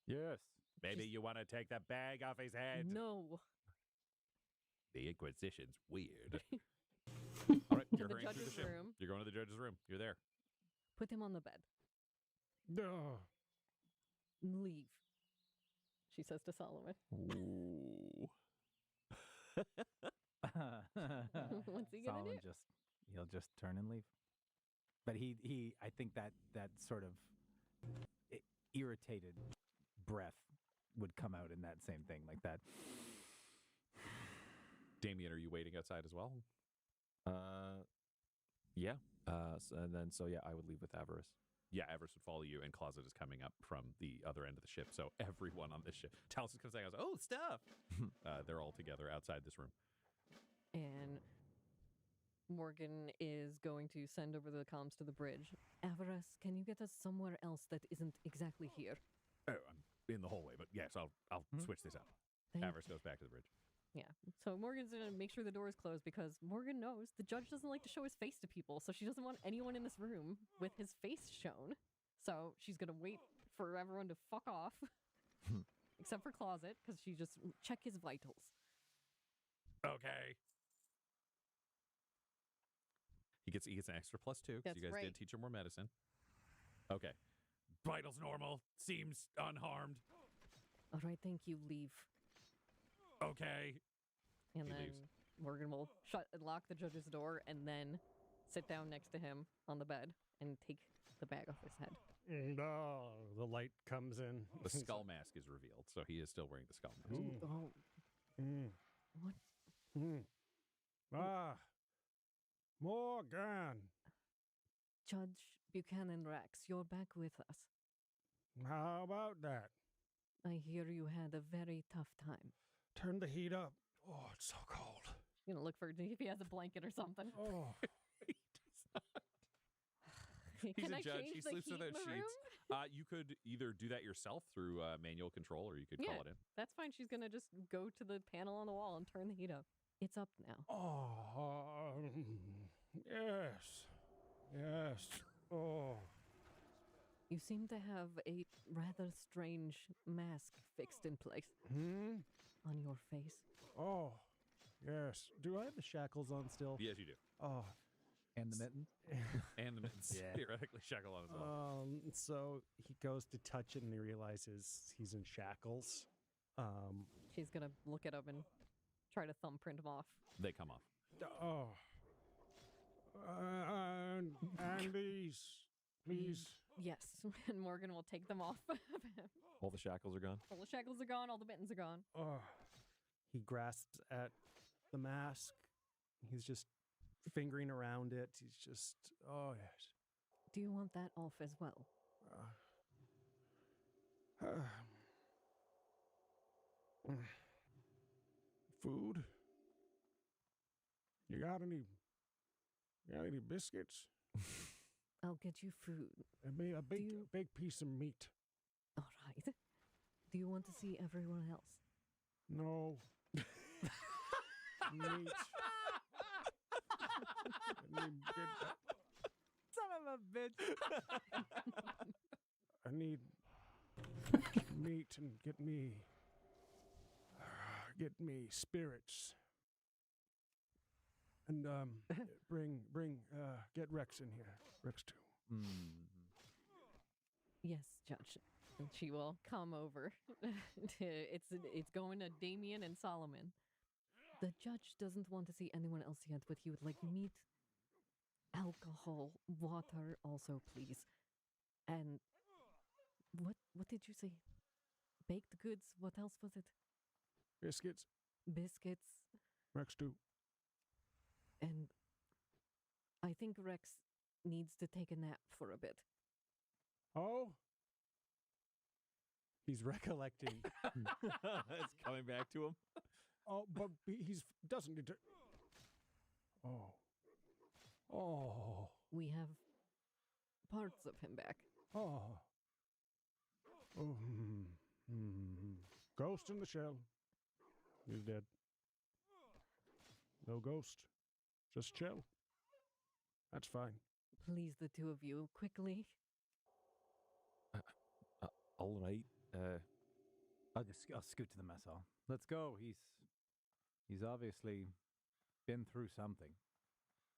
Yes. Maybe you want to take the bag off his head. No. The Inquisition's weird. All right, you're hurrying through the ship. Room. You're going to the judge's room. You're there. Put him on the bed. Leave, she says to Solomon. Ooh. What's he gonna do? He'll just turn and leave. But he I think that sort of irritated breath would come out in that same thing like that. Damien, are you waiting outside as well? Yeah. I would leave with Avarice. Yeah, Avarice would follow you, and Closet is coming up from the other end of the ship. So everyone on this ship, Talos is going to say, "Oh, stuff!" They're all together outside this room. And Morgan is going to send over the comms to the bridge. Avarice, can you get us somewhere else that isn't exactly here? Oh, I'm in the hallway, but yes, I'll switch this up. Avarice goes back to the bridge. Yeah. So Morgan's going to make sure the door is closed because Morgan knows the judge doesn't like to show his face to people. So she doesn't want anyone in this room with his face shown. So she's going to wait for everyone to fuck off, except for Closet, because she just check his vitals. Okay. He gets an extra +2 because That's you guys right. did teach him more medicine. Okay. Vitals normal. Seems unharmed. All right, thank you. Leave. Okay. And He then leaves. Morgan will shut and lock the judge's door and then sit down next to him on the bed and take the bag off his head. No, the light comes in. The skull mask is revealed, so he is still wearing the skull mask. Ooh, oh, what? Ah, Morgan. Judge Buchanan Rex, you're back with us. How about that? I hear you had a very tough time. Turn the heat up. Oh, it's so cold. You know, look for if he has a blanket or something. Oh. He's Can a I judge. change He the sleeps heat without in the sheets. room? You could either do that yourself through manual control, or you could call it in. That's fine. She's gonna just go to the panel on the wall and turn the heat up. It's up now. Oh, yes. Yes. Oh. You seem to have a rather strange mask fixed in place on your face. Oh, yes. Do I have the shackles on still? Yes, you do. Oh. And the mittens? And the mittens. Yeah. Theoretically shackle on as well. So he goes to touch it and he realizes he's in shackles. She's gonna look at him and try to thumbprint him off. They come off. Oh. And these, please. Yes, and Morgan will take them off of him. All the shackles are gone. All the shackles are gone. All the mittens are gone. Oh. He grasps at the mask. He's just fingering around it. He's just, oh yes. Do you want that off as well? Food? You got any biscuits? I'll get you food. A big piece of meat. All right. Do you want to see everyone else? No. Meat. Son of a bitch. I need meat and get me spirits. And get Rex in here. Rex too. Yes, Judge. And she will come over. It's going to Damien and Solomon. The judge doesn't want to see anyone else yet, but he would like meat, alcohol, water also, please. And what did you say? Baked goods? What else was it? Biscuits. Biscuits. Rex too. And I think Rex needs to take a nap for a bit. Oh? He's recollecting. It's coming back to him. Oh, but he's doesn't need to. Oh. Oh. We have parts of him back. Oh. Oh. Ghost in the shell. He's dead. No ghost. Just shell. That's fine. Please, the two of you, quickly. All right. I'll scoot to the mess hall. Let's go. He's obviously been through something.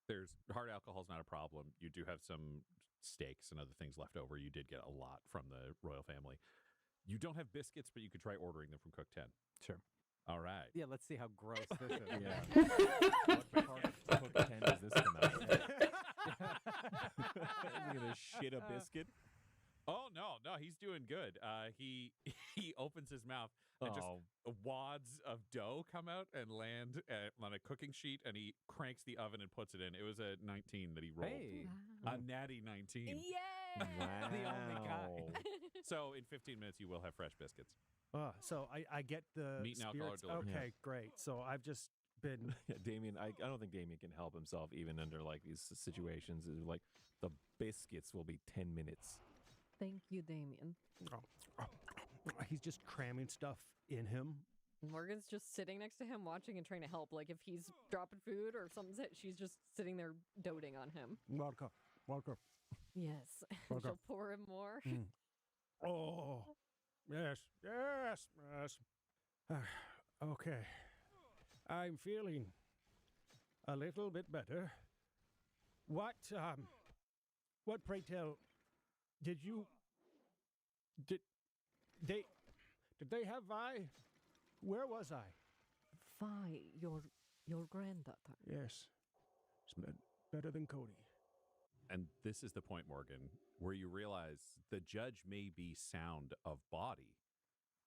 There's hard alcohol's not a problem. You do have some steaks and other things left over. You did get a lot from the royal family. You don't have biscuits, but you could try ordering them from Cook 10. Sure. All right. Yeah, let's see how gross this is. Yeah. What part of Cook 10 does this come out? Is he gonna shit a biscuit? Oh no, he's doing good. He opens his mouth and just wads of dough come out and land on a cooking sheet, and he cranks the oven and puts it in. It was a 19 that he rolled. Hey. A natty 19. Yay! Wow. The only guy. So in 15 minutes, you will have fresh biscuits. So I get the Meat and alcohol spirits. delivered. Okay, great. So I've just been. Yeah, Damien, I don't think Damien can help himself even under like these situations. It's like the biscuits will be 10 minutes. Thank you, Damien. He's just cramming stuff in him. Morgan's just sitting next to him, watching and trying to help. Like if he's dropping food or something's hit, she's just sitting there doting on him. Vodka. Yes. Okay. She'll pour him more. Oh, yes, yes, yes. Okay. I'm feeling a little bit better. What pray tell, did you, did they, did they have Vi? Where was I? Vi, your granddaughter. Yes. It's better than Cody. And this is the point, Morgan, where you realize the judge may be sound of body,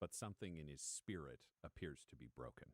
but something in his spirit appears to be broken.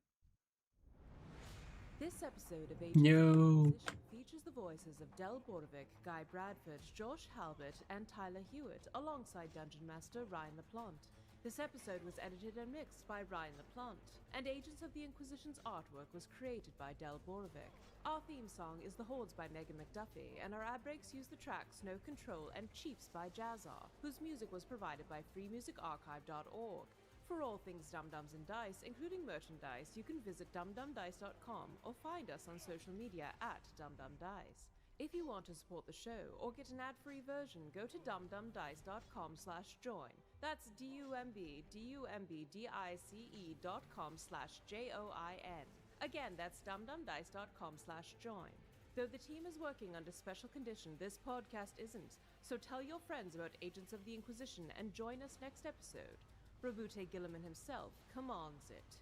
This episode of Agents Yo. of the Inquisition features the voices of Del Borovic, Guy Bradford, Josh Halbert, and Tyler Hewitt, alongside Dungeon Master Ryan LaPlante. This episode was edited and mixed by Ryan LaPlante, and Agents of the Inquisition's artwork was created by Del Borovic. Our theme song is The Hordes by Megan McDuffie, and our ad breaks use the tracks No Control and Chiefs by Jazzar, whose music was provided by freemusicarchive.org. For all things Dum-Dums and Dice, including merchandise, you can visit dumdumdice.com or find us on social media at dumdumdice. If you want to support the show or get an ad-free version, go to dumdumdice.com/join. That's dumdumdice.com/join. Again, that's dumdumdice.com/join. Though the team is working under special condition, this podcast isn't. So tell your friends about Agents of the Inquisition and join us next episode. Rabute Gilliman himself commands it.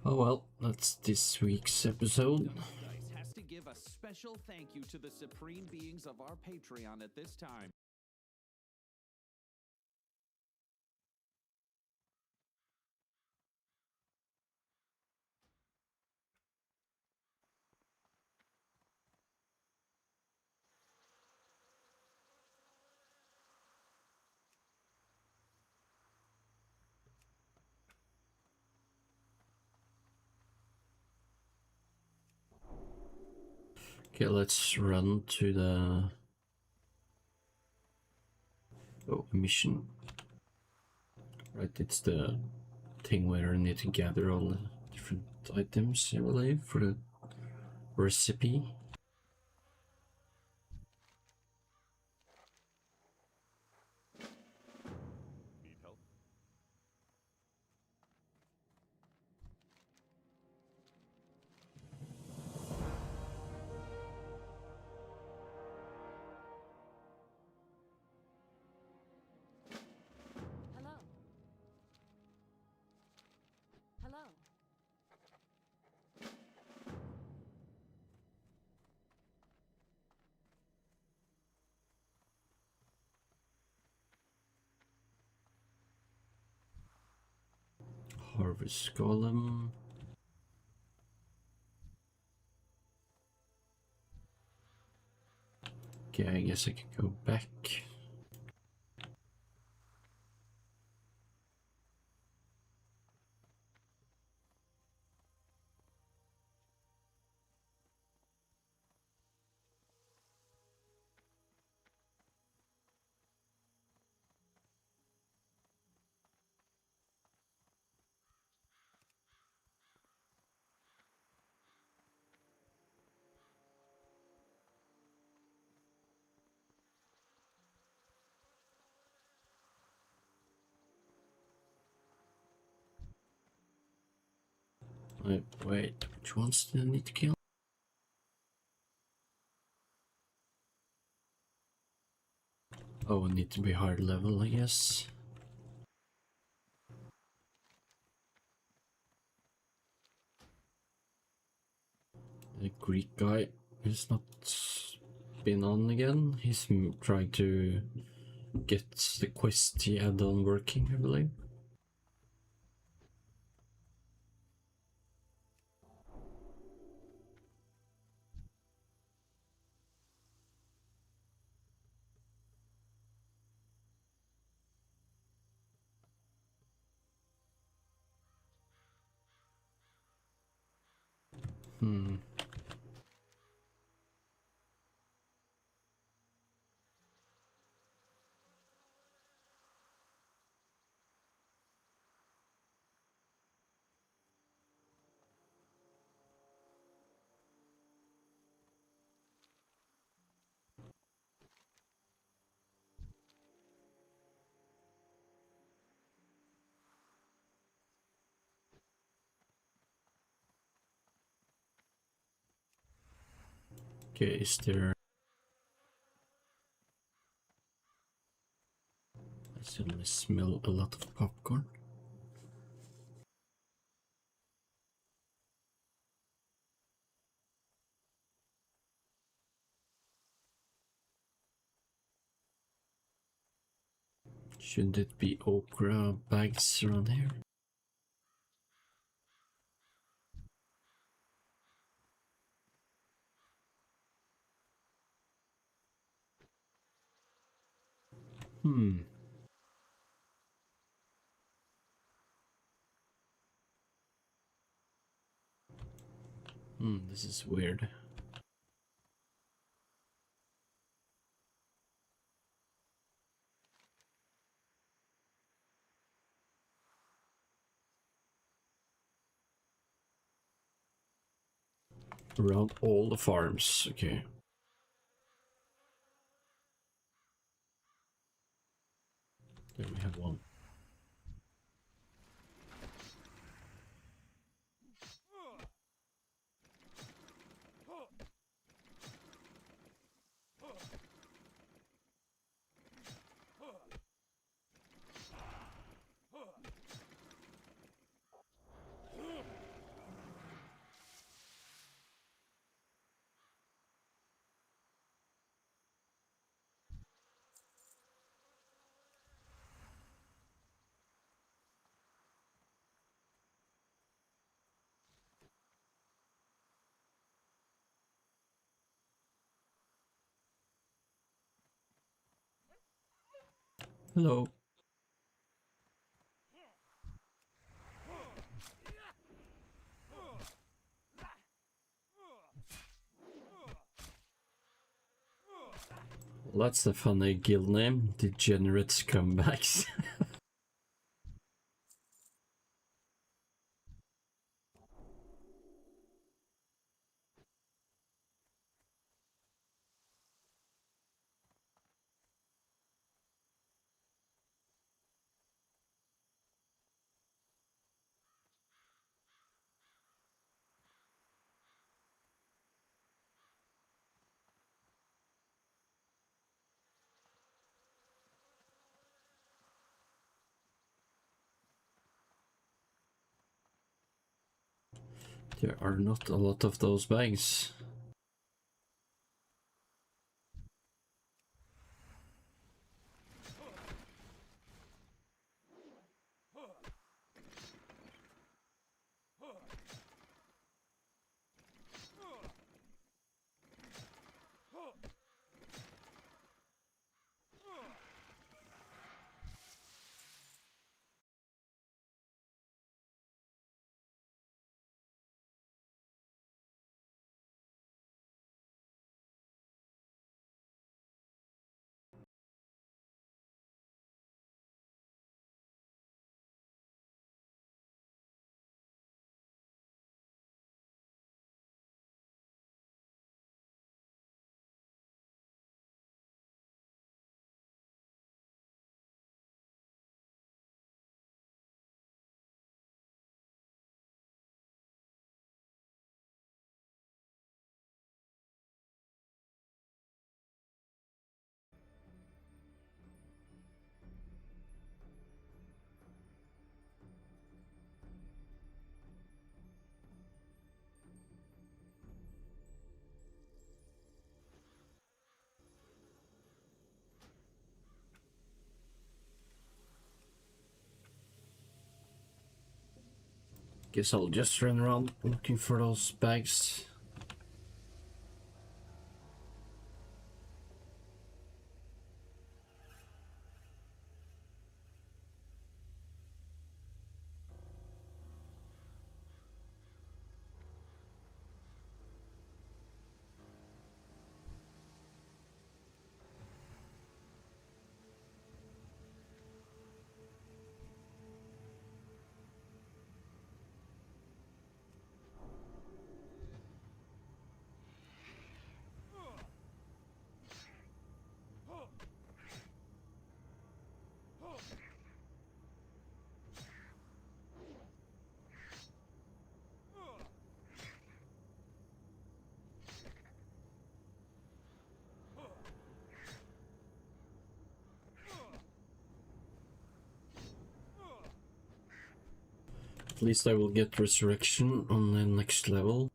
Oh well, that's this week's episode. Dice has to give a special thank you to the supreme beings of our Patreon at this time. Okay, let's run to the mission. Right, it's the thing where I need to gather all the different items, I believe, for the recipe. Need help? Hello. Hello. Harvest Golem. Okay, I guess I can go back. Wait, which ones do I need to kill? Oh, I need to be higher level, I guess. The Greek guy has not been on again. He's trying to get the quest he had on working, I believe. Okay, is there... I suddenly smell a lot of popcorn. Shouldn't it be okra bags around here? This is weird. Around all the farms, okay. There we have one. Hello. Well, that's a funny guild name, Degenerate Scumbags. There are not a lot of those bags. Guess I'll just run around looking for those bags. At least I will get resurrection on the next level.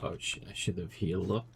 Oh shit, I should have healed up.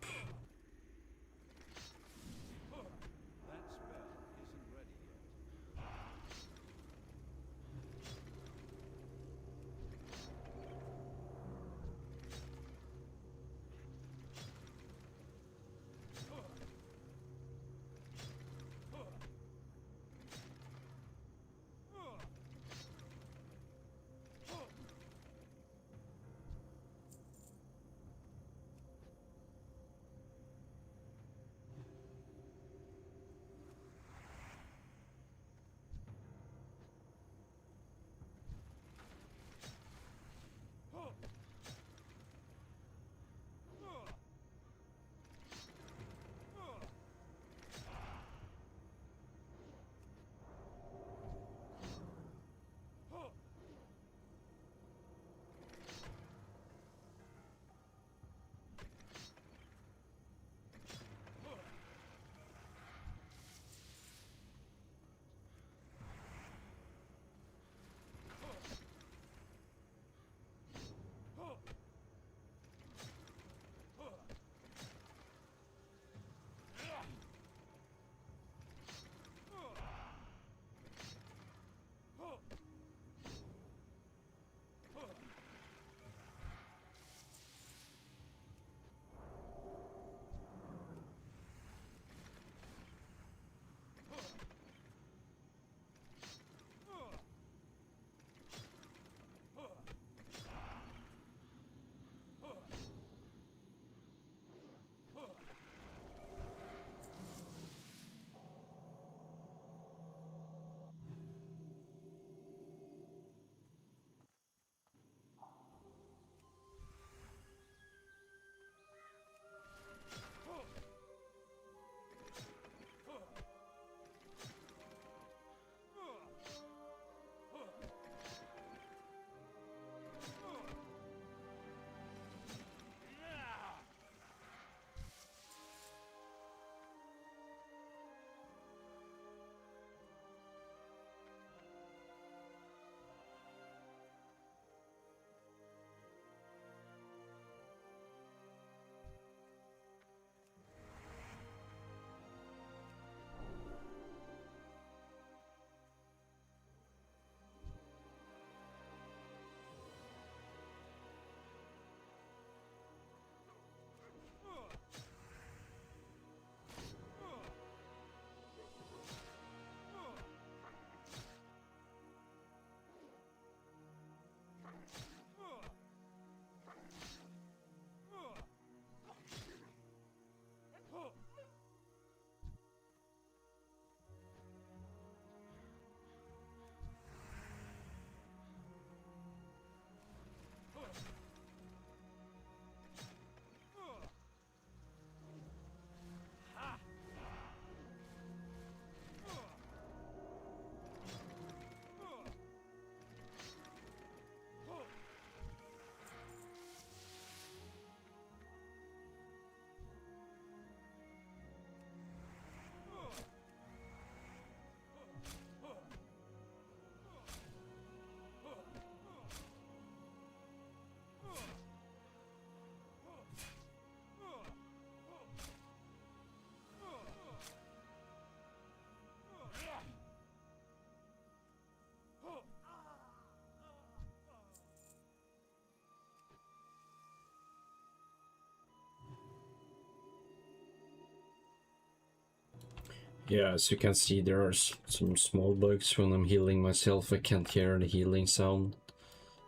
Yeah, as you can see, there are some small bugs when I'm healing myself. I can't hear the healing sound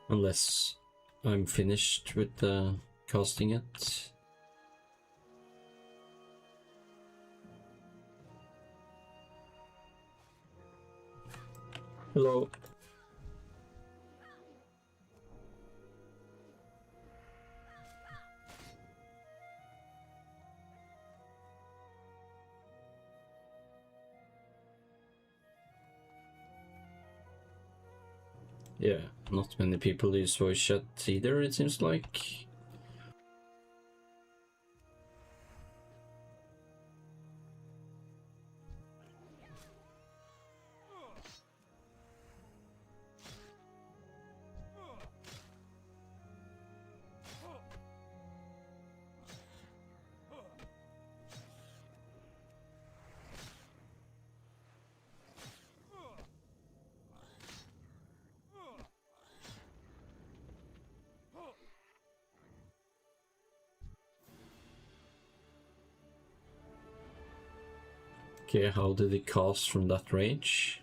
unless I'm finished with casting it. Hello. Yeah, not many people use voice chat either, it seems like. Okay, how did it cast from that range?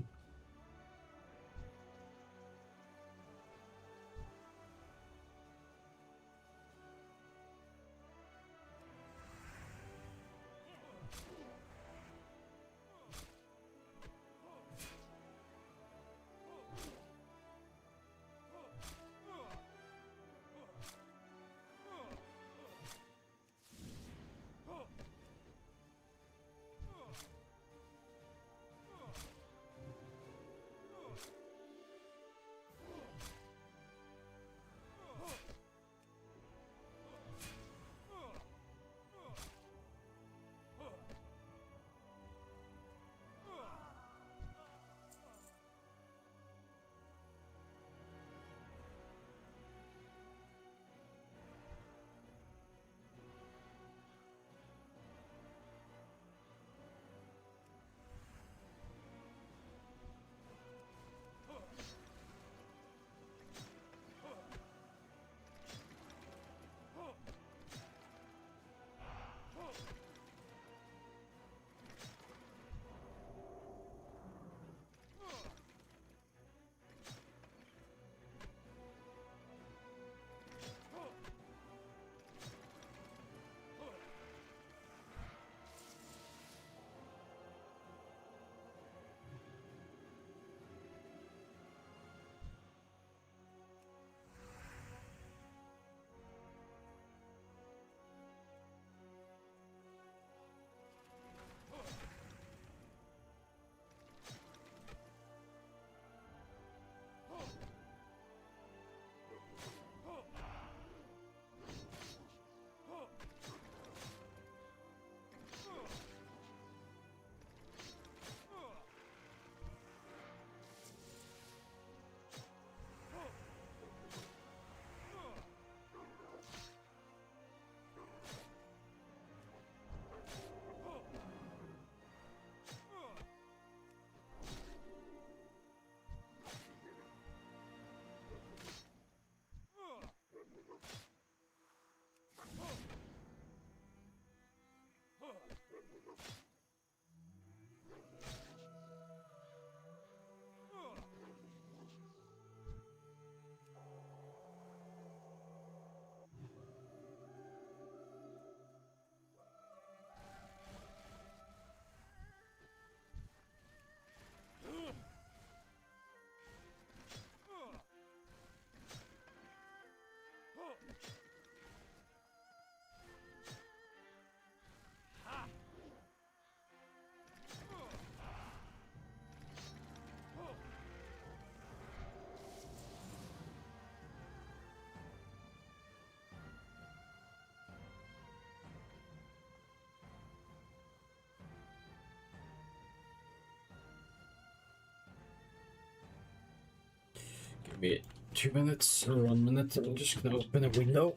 Give me 2 minutes or 1 minute. I'm just gonna open a window.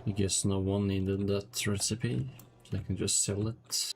I guess no one needed that recipe, so I can just sell it.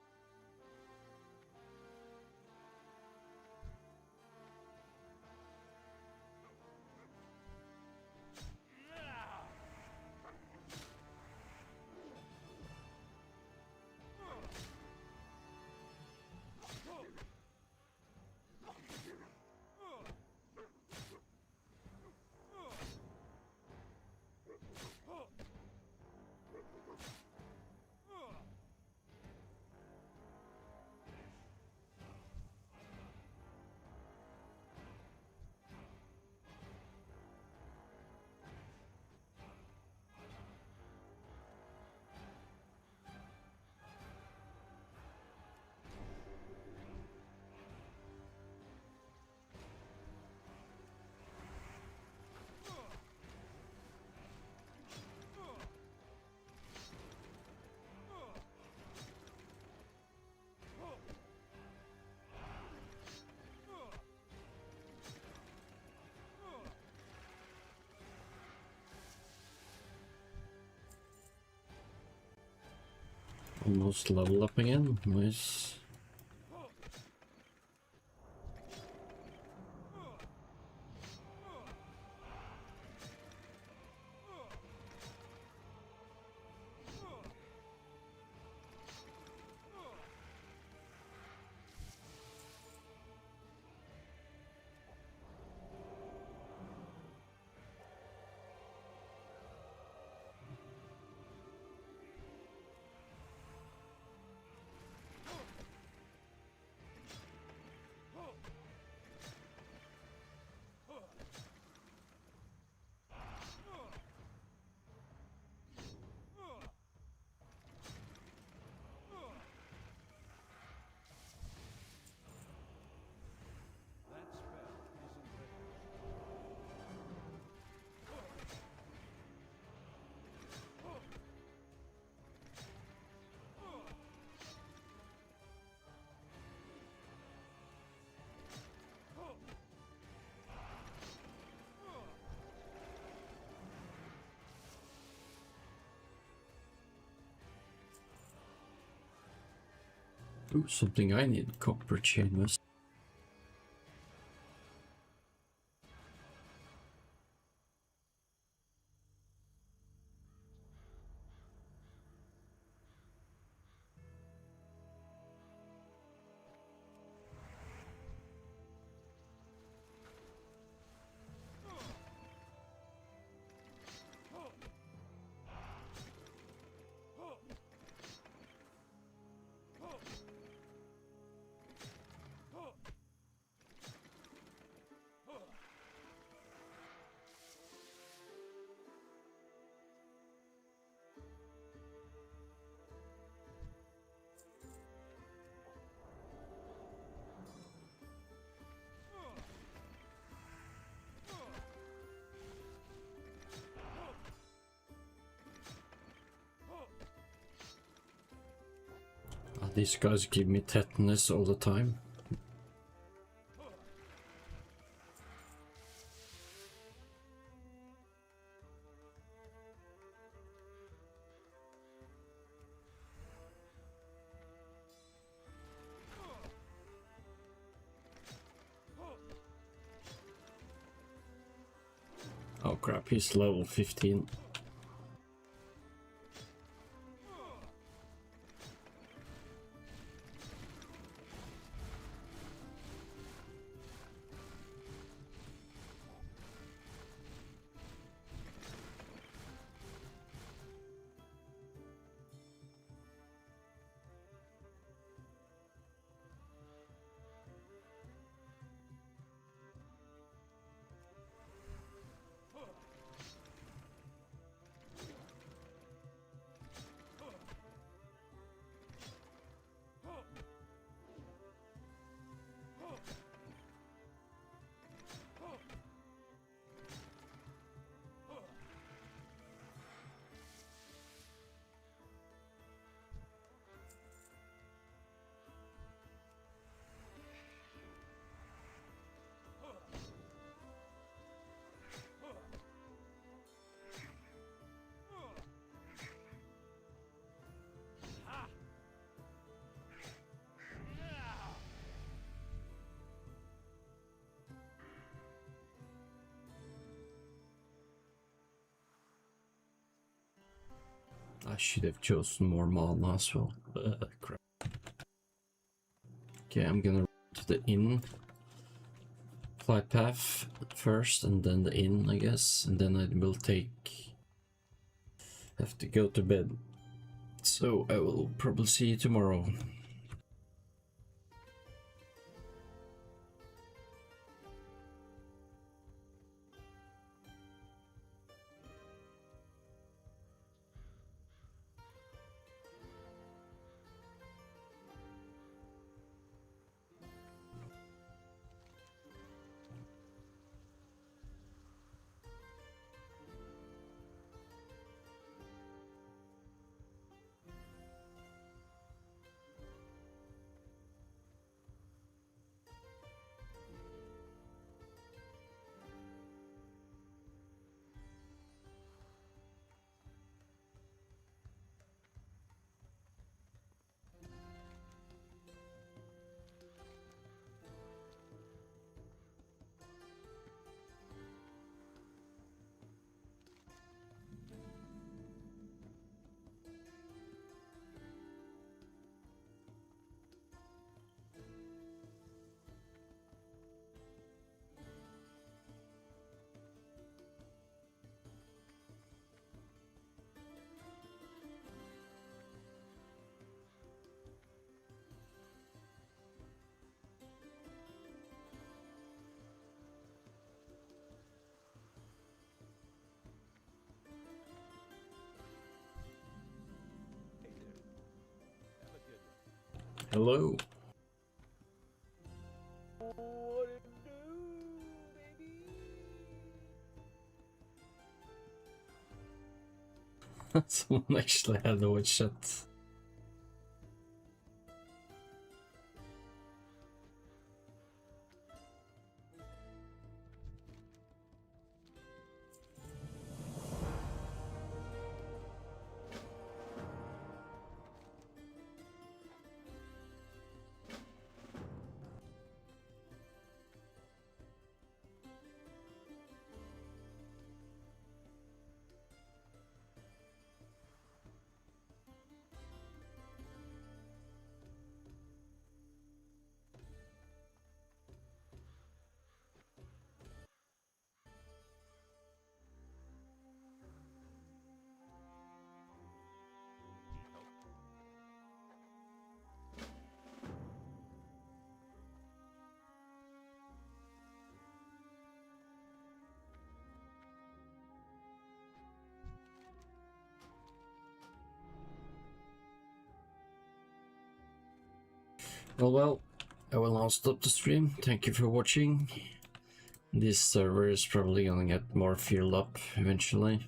Almost level up again, nice. Ooh, something I need, copper chain west. These guys give me tetanus all the time. Oh crap, he's level 15. I should have chosen more mana as well. Crap. Okay, I'm gonna to the inn. Flight path first and then the inn, I guess. And then I will have to go to bed. So I will probably see you tomorrow. Hello. Someone actually had the voice chat. Well, I will now stop the stream. Thank you for watching. This server is probably gonna get more filled up eventually.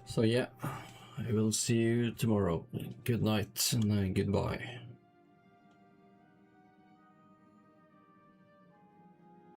So yeah, I will see you tomorrow. Good night and goodbye.